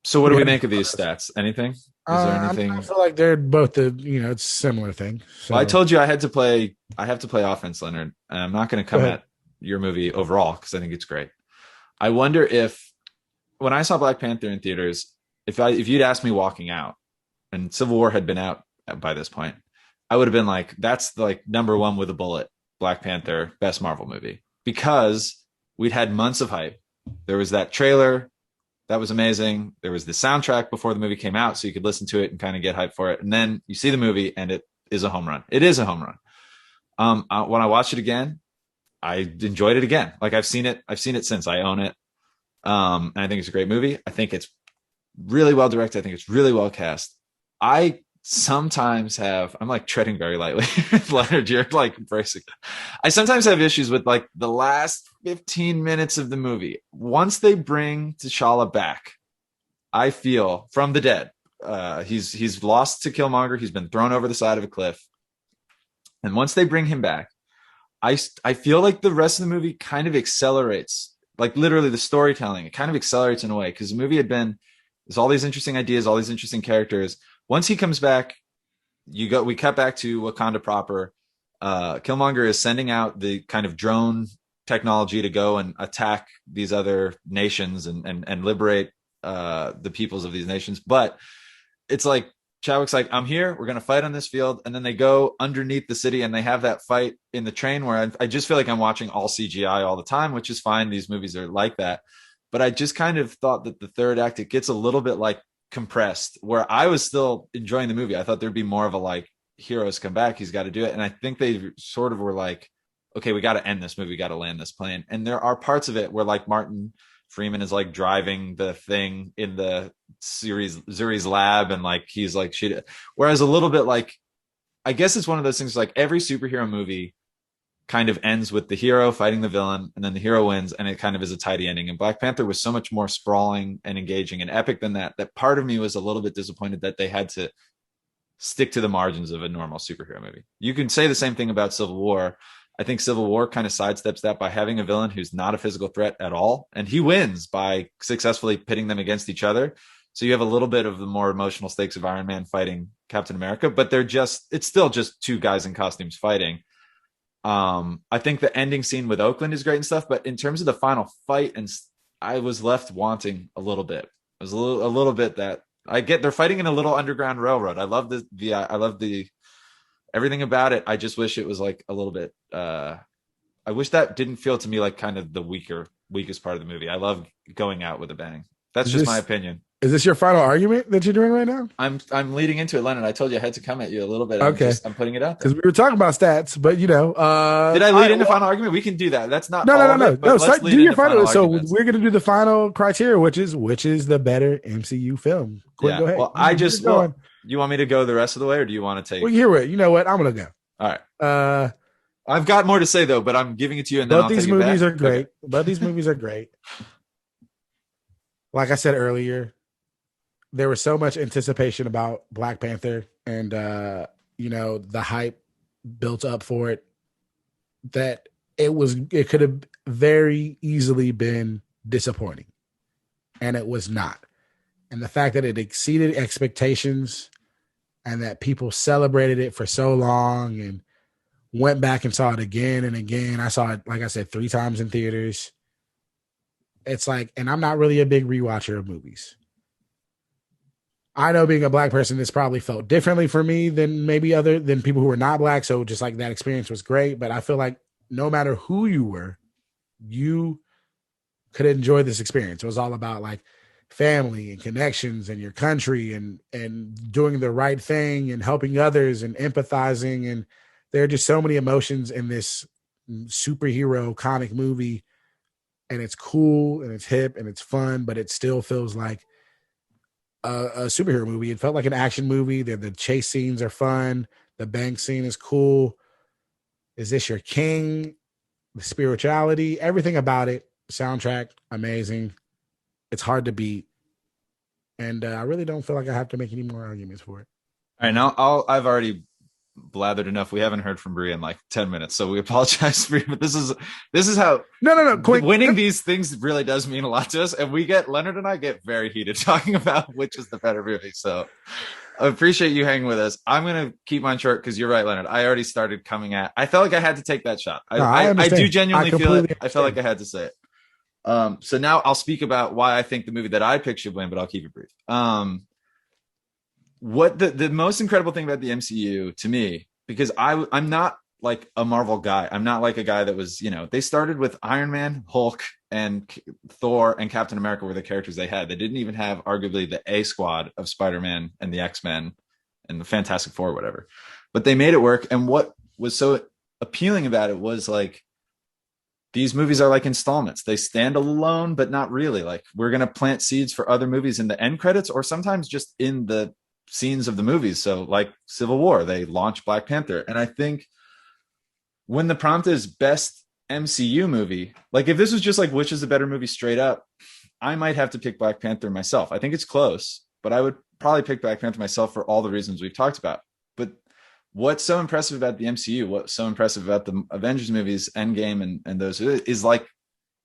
Speaker 1: So what do we make of these stats? Anything? Is there anything?
Speaker 2: I feel like they're both it's a similar thing. So.
Speaker 1: Well, I told you I have to play offense, Leonard. And I'm not going to come at your movie overall because I think it's great. I wonder if when I saw Black Panther in theaters, if you'd asked me walking out and Civil War had been out by this point, I would have been like, that's like number one with a bullet. Black Panther, best Marvel movie, because we'd had months of hype. There was that trailer that was amazing. There was the soundtrack before the movie came out, so you could listen to it and kind of get hyped for it. And then you see the movie, and it is a home run. It is a home run. When I watched it again, I enjoyed it again. Like I've seen it since. I own it, and I think it's a great movie. I think it's really well directed. I think it's really well cast. I sometimes I'm like treading very lightly. Leonard, you're like embracing it. I sometimes have issues with like the last 15 minutes of the movie. Once they bring T'Challa back, I feel from the dead. He's lost to Killmonger. He's been thrown over the side of a cliff. And once they bring him back, I feel like the rest of the movie kind of accelerates. Like literally the storytelling, it kind of accelerates in a way because the movie there's all these interesting ideas, all these interesting characters. Once he comes back, we cut back to Wakanda proper. Killmonger is sending out the kind of drone technology to go and attack these other nations and liberate the peoples of these nations. But it's like Chadwick's like, I'm here, we're gonna fight on this field, and then they go underneath the city and they have that fight in the train where I just feel like I'm watching all CGI all the time, which is fine. These movies are like that. But I just kind of thought that the third act, it gets a little bit like compressed, where I was still enjoying the movie. I thought there'd be more of a like, heroes come back, he's got to do it. And I think they sort of were like, okay, we got to end this movie, we got to land this plane. And there are parts of it where like Martin Freeman is like driving the thing in the Zuri's lab, and like he's like shit. Whereas a little bit like, I guess it's one of those things like every superhero movie kind of ends with the hero fighting the villain and then the hero wins, and it kind of is a tidy ending. And Black Panther was so much more sprawling and engaging and epic than that part of me was a little bit disappointed that they had to stick to the margins of a normal superhero movie. You can say the same thing about Civil War. I think Civil War kind of sidesteps that by having a villain who's not a physical threat at all, and he wins by successfully pitting them against each other. So you have a little bit of the more emotional stakes of Iron Man fighting Captain America, but it's still just two guys in costumes fighting. I think the ending scene with Oakland is great and stuff, but in terms of the final fight, and I was left wanting a little bit. It was a little bit that I get. They're fighting in a little underground railroad. I love I love the everything about it. I just wish it was like a little bit. I wish that didn't feel to me like kind of the weakest part of the movie. I love going out with a bang. That's just my opinion.
Speaker 2: Is this your final argument that you're doing right now?
Speaker 1: I'm leading into it, Leonard. I told you I had to come at you a little bit.
Speaker 2: Okay.
Speaker 1: I'm putting it out
Speaker 2: because we were talking about stats, but you know,
Speaker 1: did I lead into final argument? We can do that. That's not
Speaker 2: no. Do your final. So
Speaker 1: arguments.
Speaker 2: We're going to do the final criteria, which is the better MCU film. Quinn, go ahead.
Speaker 1: Well, you want me to go the rest of the way, or do you want to take?
Speaker 2: Well, you know what? I'm going to go.
Speaker 1: All right. I've got more to say though, but I'm giving it to you. And then
Speaker 2: these movies are great. But these movies are great. Like I said earlier, there was so much anticipation about Black Panther, and the hype built up for it, that it could have very easily been disappointing, and it was not. And the fact that it exceeded expectations, and that people celebrated it for so long and went back and saw it again and again. I saw it, like I said, 3 times in theaters. It's like, and I'm not really a big rewatcher of movies. I know being a Black person, this probably felt differently for me than than people who were not Black. So just like that experience was great. But I feel like no matter who you were, you could enjoy this experience. It was all about like family and connections and your country and doing the right thing and helping others and empathizing. And there are just so many emotions in this superhero comic movie. And it's cool and it's hip and it's fun, but it still feels like a superhero movie. It felt like an action movie. The chase scenes are fun. The bank scene is cool. Is this your king? The spirituality, everything about it. Soundtrack, amazing. It's hard to beat. And I really don't feel like I have to make any more arguments for it.
Speaker 1: All right, now I've already blathered enough. We haven't heard from Brie in like 10 minutes, so we apologize for you, but this is how
Speaker 2: Quinn,
Speaker 1: winning these things really does mean a lot to us, and Leonard and I get very heated talking about which is the better movie. So I appreciate you hanging with us. I'm gonna keep mine short because you're right, Leonard. I already started coming at. I felt like I had to take that shot. I do genuinely feel it. I felt like I had to say it. So now I'll speak about why I think the movie that I picked should win, but I'll keep it brief. What the most incredible thing about the MCU to me, because I'm not like a Marvel guy. I'm not like a guy that was, they started with Iron Man, Hulk, and Thor and Captain America were the characters they had. They didn't even have arguably the A squad of Spider-Man and the X-Men and the Fantastic Four, or whatever. But they made it work. And what was so appealing about it was like, these movies are like installments. They stand alone, but not really. Like, we're going to plant seeds for other movies in the end credits, or sometimes just in the scenes of the movies. So like Civil War, they launched Black Panther. And I think when the prompt is best MCU movie, like if this was just like which is the better movie straight up, I might have to pick Black Panther myself. I think it's close, but I would probably pick Black Panther myself for all the reasons we've talked about. But what's so impressive about the MCU, what's so impressive about the Avengers movies, Endgame and those, is like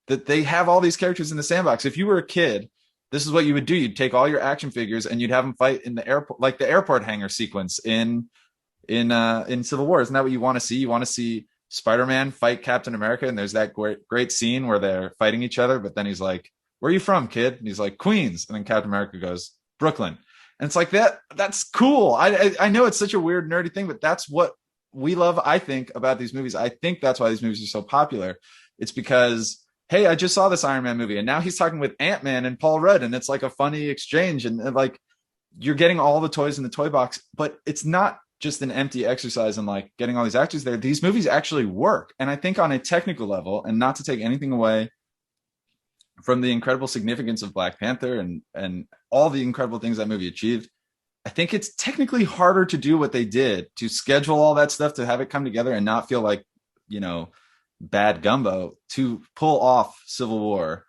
Speaker 1: that they have all these characters in the sandbox. If you were a kid, this is what you would do. You'd take all your action figures and you'd have them fight in the airport, like the airport hangar sequence in in Civil War. Isn't that what you want to see? You want to see Spider-Man fight Captain America, and there's that great scene where they're fighting each other, but then he's like, "Where are you from, kid?" And he's like, "Queens," and then Captain America goes, "Brooklyn." And it's like that's cool. I know it's such a weird nerdy thing, but that's what we love, I think, about these movies. I think that's why these movies are so popular. It's because, hey, I just saw this Iron Man movie, and now he's talking with Ant-Man and Paul Rudd, and it's like a funny exchange, and like you're getting all the toys in the toy box, but it's not just an empty exercise in like getting all these actors there. These movies actually work. And I think on a technical level, and not to take anything away from the incredible significance of Black Panther and all the incredible things that movie achieved, I think it's technically harder to do what they did, to schedule all that stuff, to have it come together and not feel like, you know, bad gumbo, to pull off Civil War,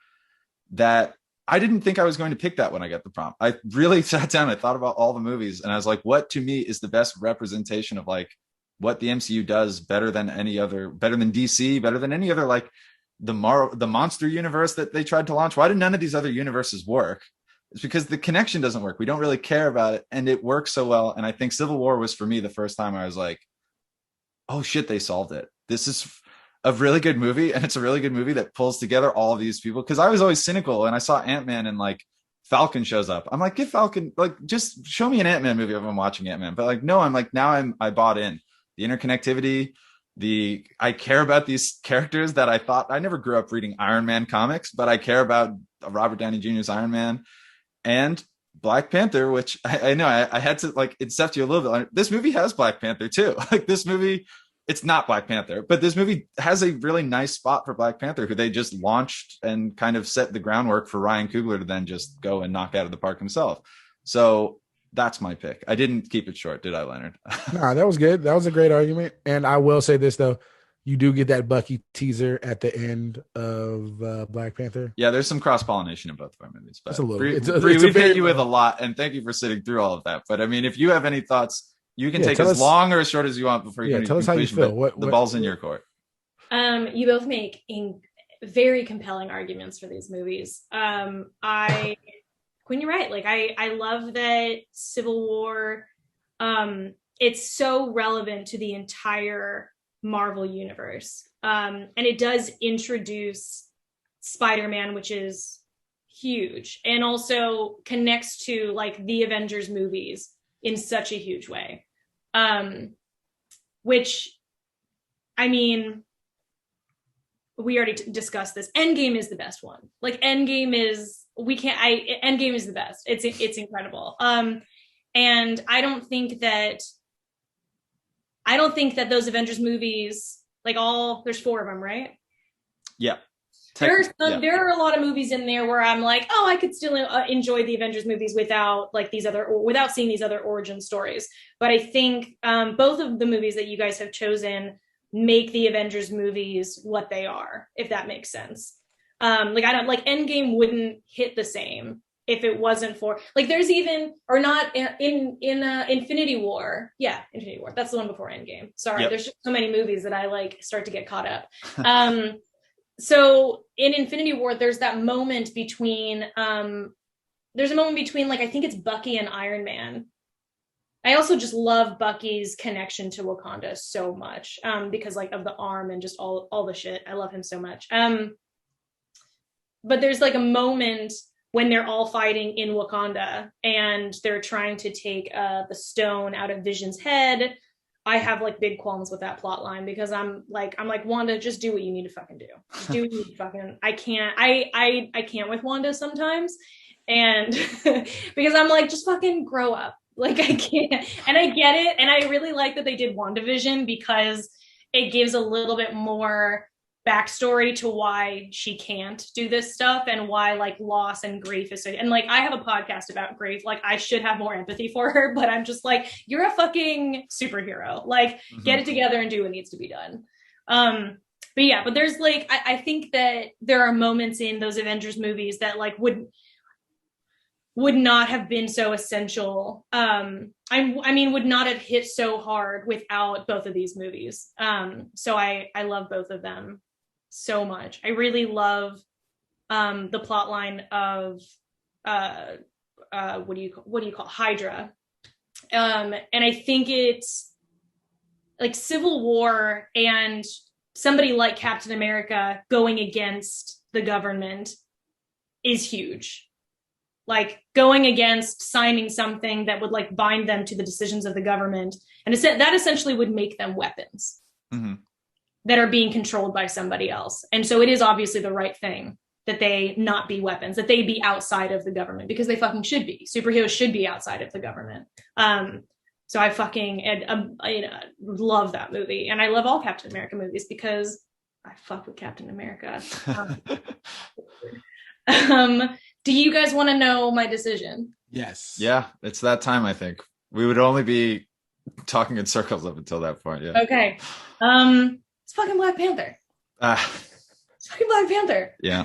Speaker 1: that I didn't think I was going to pick that when I got the prompt. I really sat down, I thought about all the movies, and I was like, what to me is the best representation of like what the MCU does better than any other, better than DC, better than any other, like the monster universe that they tried to launch. Why did none of these other universes work? It's because the connection doesn't work. We don't really care about it, and it works so well. And I think Civil War was, for me, the first time I was like, oh shit, they solved it. This is a really good movie, and it's a really good movie that pulls together all these people. Because I was always cynical, and I saw Ant-Man and like Falcon shows up. I'm like, get Falcon, like just show me an Ant-Man movie if I'm watching Ant-Man. But like, no, I'm like, now I bought in the interconnectivity. I care about these characters that I thought, I never grew up reading Iron Man comics, but I care about Robert Downey Jr.'s Iron Man and Black Panther, which I know I had to like accept you a little bit. This movie has Black Panther too. Like this movie, it's not Black Panther, but this movie has a really nice spot for Black Panther, who they just launched and kind of set the groundwork for Ryan Coogler to then just go and knock out of the park himself. So that's my pick. I didn't keep it short, did I, Leonard?
Speaker 2: Nah, that was good. That was a great argument. And I will say this though, you do get that Bucky teaser at the end of Black Panther.
Speaker 1: Yeah, there's some cross-pollination in both of our movies. But
Speaker 2: it's a little.
Speaker 1: Bree, we've hit you with a lot, and thank you for sitting through all of that. But I mean, if you have any thoughts, you can take as long or as short as you want before you can.
Speaker 2: Tell us how you feel.
Speaker 1: The ball's in your court.
Speaker 3: You both make very compelling arguments for these movies. Quinn, you're right. Like I love that Civil War. It's so relevant to the entire Marvel universe. And it does introduce Spider-Man, which is huge, and also connects to like the Avengers movies in such a huge way. Which, I mean, we already discussed this. Endgame is the best one. Like Endgame is, Endgame is the best. It's incredible. And I don't think that those Avengers movies, like there's 4 of them, right?
Speaker 1: Yeah.
Speaker 3: There are a lot of movies in there where I'm like, oh, I could still enjoy the Avengers movies without seeing these other origin stories. But I think both of the movies that you guys have chosen make the Avengers movies what they are, if that makes sense. Endgame wouldn't hit the same if it wasn't for there's even in Infinity War. Yeah, Infinity War. That's the one before Endgame. Sorry, There's just so many movies that I start to get caught up. So in Infinity War, there's that moment between I think it's Bucky and Iron Man. I also just love Bucky's connection to Wakanda so much because of the arm and just all the shit. I love him so much. But there's a moment when they're all fighting in Wakanda and they're trying to take the stone out of Vision's head. I have big qualms with that plot line because I'm like, Wanda, just do what you need to fucking do. Just do what you need to fucking. I can't with Wanda sometimes, and because I'm like, just fucking grow up. I can't, and I get it, and I really like that they did WandaVision because it gives a little bit more backstory to why she can't do this stuff and why loss and grief is so, and I have a podcast about grief. I should have more empathy for her, but I'm just you're a fucking superhero. Get it together and do what needs to be done. But there's I think that there are moments in those Avengers movies that would not have been so essential. Would not have hit so hard without both of these movies. So I love both of them so much. I really love the plot line of what do you call Hydra. And I think it's like Civil War and somebody like Captain America going against the government is huge. Like going against signing something that would like bind them to the decisions of the government. And that essentially would make them weapons that are being controlled by somebody else. And so it is obviously the right thing that they not be weapons, that they be outside of the government, because they fucking should be. Superheroes should be outside of the government. So I fucking love that movie. And I love all Captain America movies because I fuck with Captain America. Do you guys want to know my decision?
Speaker 2: Yes.
Speaker 1: Yeah, it's that time, I think. We would only be talking in circles up until that point, yeah.
Speaker 3: Okay. It's fucking Black Panther. It's fucking Black Panther.
Speaker 1: Yeah.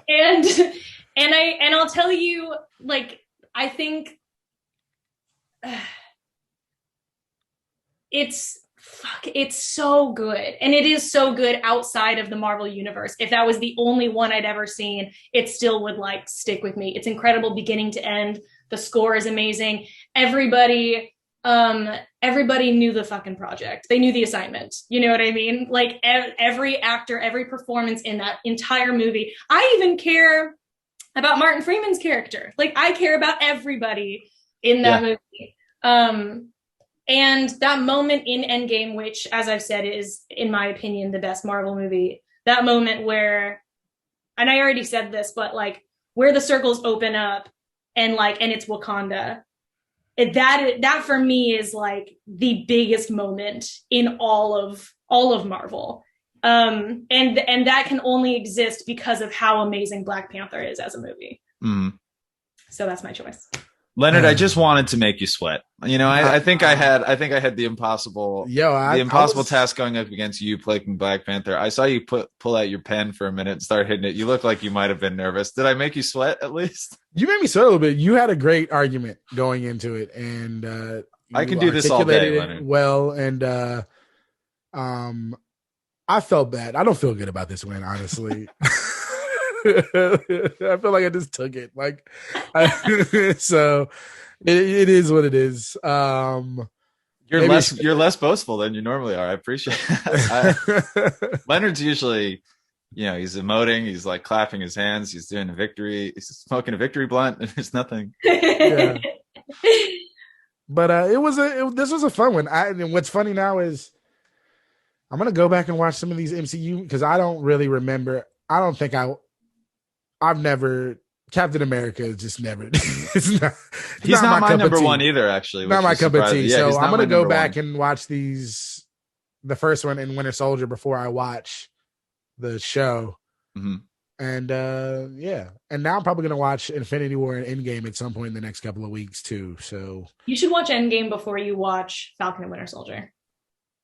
Speaker 3: and I'll tell you, like, I think it's so good. And it is so good outside of the Marvel universe. If that was the only one I'd ever seen, it still would like stick with me. It's incredible beginning to end. The score is amazing. Everybody knew the fucking project. They knew the assignment. You know what I mean? Like every actor, every performance in that entire movie. I even care about Martin Freeman's character. Like I care about everybody in that movie. And that moment in Endgame, which, as I've said, is, in my opinion, the best Marvel movie, that moment where, and I already said this, but like where the circles open up and it's Wakanda, that for me is like the biggest moment in all of Marvel. And that can only exist because of how amazing Black Panther is as a movie. So that's my choice.
Speaker 1: Leonard, I just wanted to make you sweat. You know, I think I had the impossible task going up against you playing Black Panther. I saw you pull out your pen for a minute and start hitting it. You look like you might have been nervous. Did I make you sweat at least?
Speaker 2: You made me sweat a little bit. You had a great argument going into it, and
Speaker 1: I can do this all day, Leonard.
Speaker 2: Well, and I felt bad. I don't feel good about this win, honestly. I feel like I just took it. So it is what it is.
Speaker 1: You're less boastful than you normally are. I appreciate it. Leonard's usually, he's emoting. He's like clapping his hands. He's doing he's smoking a victory blunt. And there's nothing.
Speaker 2: Yeah. But this was a fun one. And what's funny now is I'm gonna go back and watch some of these MCU because I don't really remember. I don't think I've never Captain America is just never. He's
Speaker 1: not my number one either. Actually,
Speaker 2: not my cup of tea.
Speaker 1: Yeah,
Speaker 2: so I'm gonna go back and watch the first one in Winter Soldier before I watch the show. And and now I'm probably gonna watch Infinity War and Endgame at some point in the next couple of weeks too. So
Speaker 3: you should watch Endgame before you watch Falcon and Winter Soldier.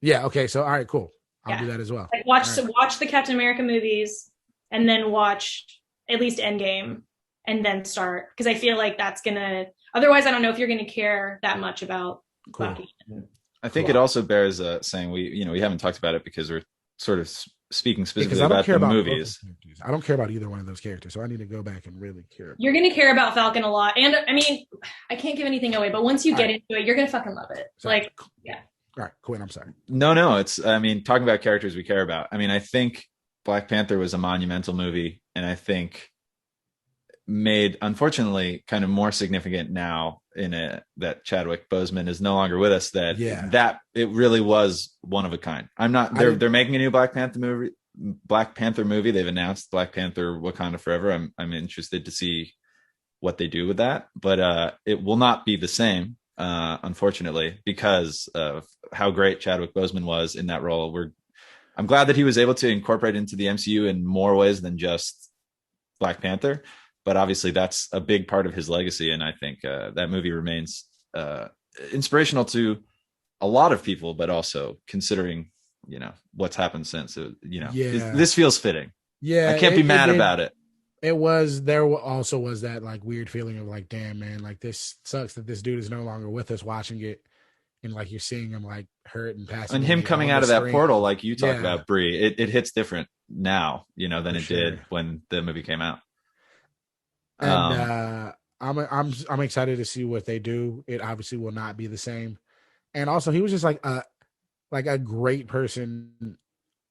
Speaker 2: Yeah. Okay. So all right, cool. I'll do that as well.
Speaker 3: Like watch the Captain America movies and then watch at least Endgame and then start, because I feel like that's gonna, otherwise I don't know if you're gonna care that much about Bucky.
Speaker 1: I think it also bears saying we haven't talked about it because we're sort of speaking specifically about the movies.
Speaker 2: I don't care about either one of those characters, so I need to go back and really care.
Speaker 3: You're gonna care about Falcon a lot, and I mean, I can't give anything away, but once you get into it, you're gonna fucking love it.
Speaker 2: Sorry. All right, Quinn, I'm sorry.
Speaker 1: No, it's talking about characters we care about. I mean, I think Black Panther was a monumental movie, and I think made, unfortunately, kind of more significant now that Chadwick Boseman is no longer with us. That it really was one of a kind. They're making a new Black Panther movie. They've announced Black Panther Wakanda Forever. I'm interested to see what they do with that, but it will not be the same, unfortunately, because of how great Chadwick Boseman was in that role. I'm glad that he was able to incorporate into the MCU in more ways than just Black Panther, but obviously that's a big part of his legacy. And I think that movie remains inspirational to a lot of people, but also considering, what's happened since, this feels fitting.
Speaker 2: Yeah.
Speaker 1: I can't be mad about it.
Speaker 2: There also was that like weird feeling of like, damn, man, like this sucks that this dude is no longer with us watching it. And like you're seeing him like hurt and passing.
Speaker 1: And him coming out of that portal, like you talked about, Bree, it hits different now, than it did when the movie came out.
Speaker 2: And I'm excited to see what they do. It obviously will not be the same. And also he was just like like a great person,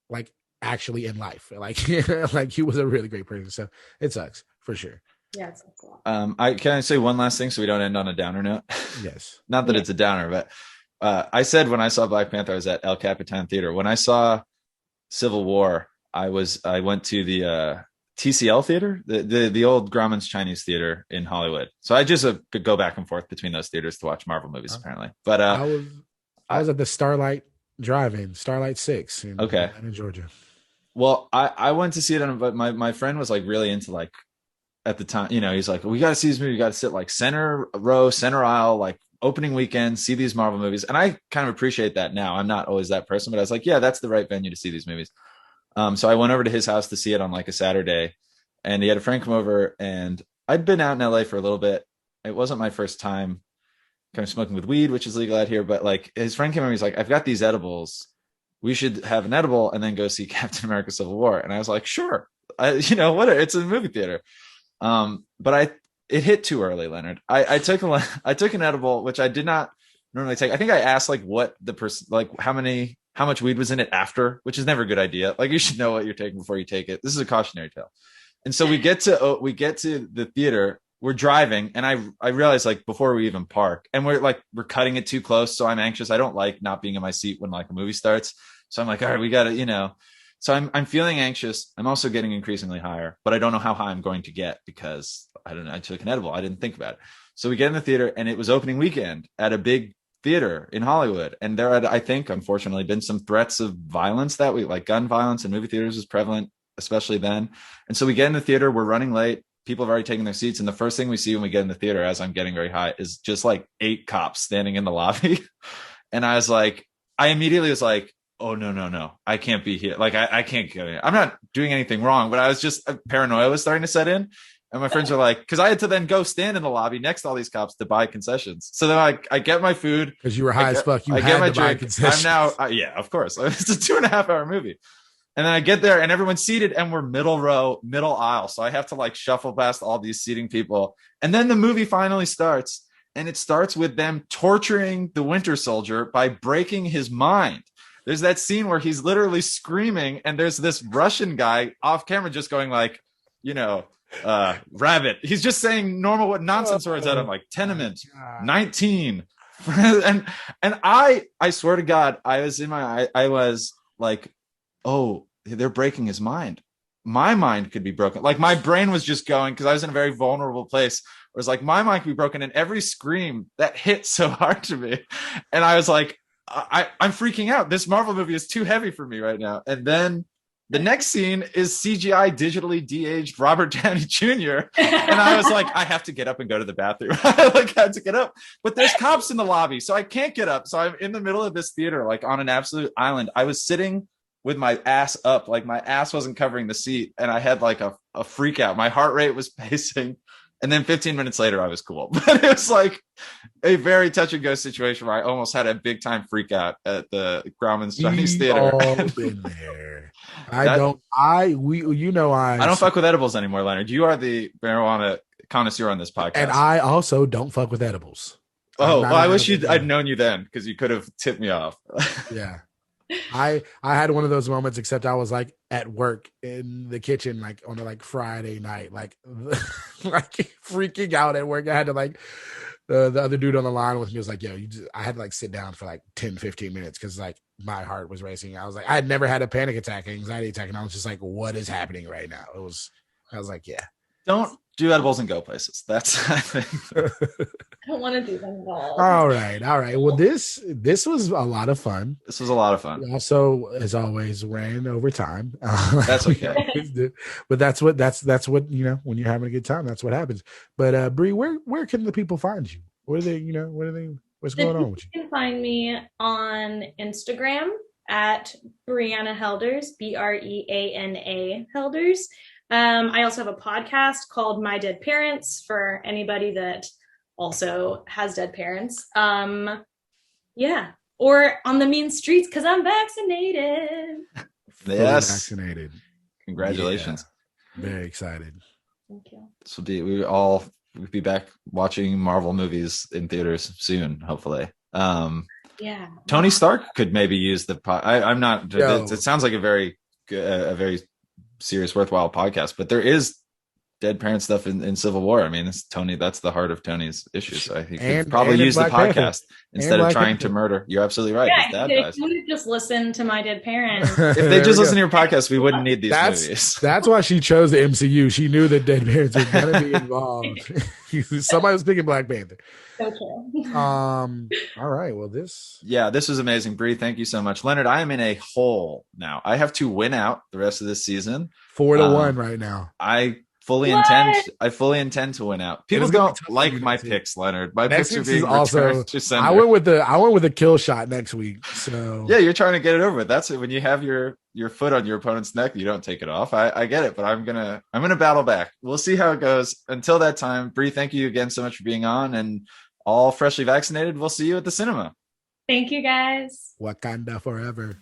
Speaker 2: like actually in life. Like like he was a really great person. So it sucks for sure.
Speaker 3: Yeah, it sucks a lot.
Speaker 1: I say one last thing so we don't end on a downer note.
Speaker 2: Yes.
Speaker 1: Not that it's a downer, but I said when I saw Black Panther, I was at El Capitan Theater. When I saw Civil War, I went to the TCL theater, the old Grauman's Chinese theater in Hollywood. So I just could go back and forth between those theaters to watch Marvel movies, apparently. But
Speaker 2: I was at the Starlight Drive-In, Starlight 6 in Atlanta, Georgia.
Speaker 1: Well, I went to see it, but my friend was like really into like at the time, he's like, we got to see this movie. You got to sit like center row, center aisle, like opening weekend, see these Marvel movies. And I kind of appreciate that now. I'm not always that person, but I was like, yeah, that's the right venue to see these movies. So I went over to his house to see it on like a Saturday, and he had a friend come over, and I'd been out in LA for a little bit. It wasn't my first time kind of smoking with weed, which is legal out here, but like his friend came over, he's like, I've got these edibles. We should have an edible and then go see Captain America Civil War. And I was like, sure. It's a movie theater. But it hit too early, Leonard. I took an edible, which I did not normally take. I think I asked like what the person, like how much weed was in it after, which is never a good idea. Like you should know what you're taking before you take it. This is a cautionary tale. And so we get to the theater, we're driving, and I realized like before we even park, and we're cutting it too close. So I'm anxious. I don't like not being in my seat when like a movie starts. So I'm like, all right, we got to, so I'm feeling anxious. I'm also getting increasingly higher, but I don't know how high I'm going to get because I don't know. I took an edible. I didn't think about it. So we get in the theater, and it was opening weekend at a big theater in Hollywood. And there had, I think, unfortunately, been some threats of violence that week, like gun violence in movie theaters was prevalent, especially then. And so we get in the theater, we're running late. People have already taken their seats. And the first thing we see when we get in the theater, as I'm getting very high, is just like 8 cops standing in the lobby. And I immediately was like, oh, no, I can't be here. Like, I can't get in. I'm not doing anything wrong, but I was just, paranoia was starting to set in. And my friends were like, because I had to then go stand in the lobby next to all these cops to buy concessions. So then I get my food.
Speaker 2: Because you were high as fuck. I get my drink.
Speaker 1: I'm now, yeah, of course. It's a 2.5-hour movie. And then I get there and everyone's seated and we're middle row, middle aisle. So I have to like shuffle past all these seating people. And then the movie finally starts. And it starts with them torturing the Winter Soldier by breaking his mind. There's that scene where he's literally screaming and there's this Russian guy off camera just going like, rabbit. He's just saying normal nonsense words at him, like tenement, 19. and I swear to God, I was like, oh, they're breaking his mind. My mind could be broken. Like my brain was just going, because I was in a very vulnerable place. It was like my mind could be broken, and every scream that hit so hard to me. And I was like, I'm freaking out. This Marvel movie is too heavy for me right now. And then the next scene is CGI digitally de-aged Robert Downey Jr. And I was like, I have to get up and go to the bathroom. I had to get up, but there's cops in the lobby, so I can't get up. So I'm in the middle of this theater, like on an absolute island. I was sitting with my ass up, like my ass wasn't covering the seat, and I had like a freak out. My heart rate was pacing. And then 15 minutes later, I was cool. But it was like a very touch and go situation where I almost had a big time freak out at the Grauman's Chinese Theater.
Speaker 2: Been there. I don't fuck
Speaker 1: with edibles anymore, Leonard. You are the marijuana connoisseur on this podcast.
Speaker 2: And I also don't fuck with edibles.
Speaker 1: Oh, well, I wish I'd known you then, because you could have tipped me off.
Speaker 2: Yeah. I had one of those moments, except I was like at work in the kitchen, like on a like Friday night, like like freaking out at work. I had to like the other dude on the line with me was like, yo, I had to like sit down for like 10-15 minutes because like my heart was racing. I was like, I had never had a panic attack, anxiety attack, and I was just like, what is happening right now? I was like, yeah.
Speaker 1: Don't do edibles and go places. That's I think.
Speaker 3: I don't want to do them at all.
Speaker 2: All right. Well, this was a lot of fun.
Speaker 1: This was a lot of fun.
Speaker 2: We also, as always, ran over time.
Speaker 1: That's okay.
Speaker 2: But that's what when you're having a good time, that's what happens. But Bree, where can the people find you? What's going on with you?
Speaker 3: You can find me on Instagram at Breana Helders, Breana Helders. I also have a podcast called My Dead Parents for anybody that also has dead parents. Yeah. Or on the mean streets because I'm vaccinated.
Speaker 1: Yes.
Speaker 2: Vaccinated.
Speaker 1: Congratulations.
Speaker 2: Yeah. Very excited.
Speaker 3: Thank you.
Speaker 1: This will be, we'll be back watching Marvel movies in theaters soon, hopefully.
Speaker 3: Yeah.
Speaker 1: Tony Stark could maybe use the I'm not it sounds like a very serious, worthwhile podcast, but there is dead parent stuff in Civil War. I mean, it's Tony, that's the heart of Tony's issue. So I think he could probably use the podcast instead of trying to murder. You're absolutely right.
Speaker 3: Yeah, if you would just listen to my dead parent.
Speaker 1: If they just listen to your podcast, we wouldn't need these movies.
Speaker 2: That's why she chose the MCU. She knew that dead parents were going to be involved. Somebody was picking Black Panther.
Speaker 3: So true.
Speaker 2: All right. Well, this
Speaker 1: was amazing, Bree. Thank you so much, Leonard. I am in a hole now. I have to win out the rest of this season.
Speaker 2: 4-1 right now.
Speaker 1: I fully intend to win out. People don't like my picks, Leonard. My picks are being returned to sender.
Speaker 2: I went with a kill shot next week. So
Speaker 1: yeah, you're trying to get it over with. That's it. When you have your foot on your opponent's neck, you don't take it off. I get it, but I'm gonna battle back. We'll see how it goes. Until that time, Bree, thank you again so much for being on, and all freshly vaccinated. We'll see you at the cinema.
Speaker 3: Thank you, guys.
Speaker 2: Wakanda forever.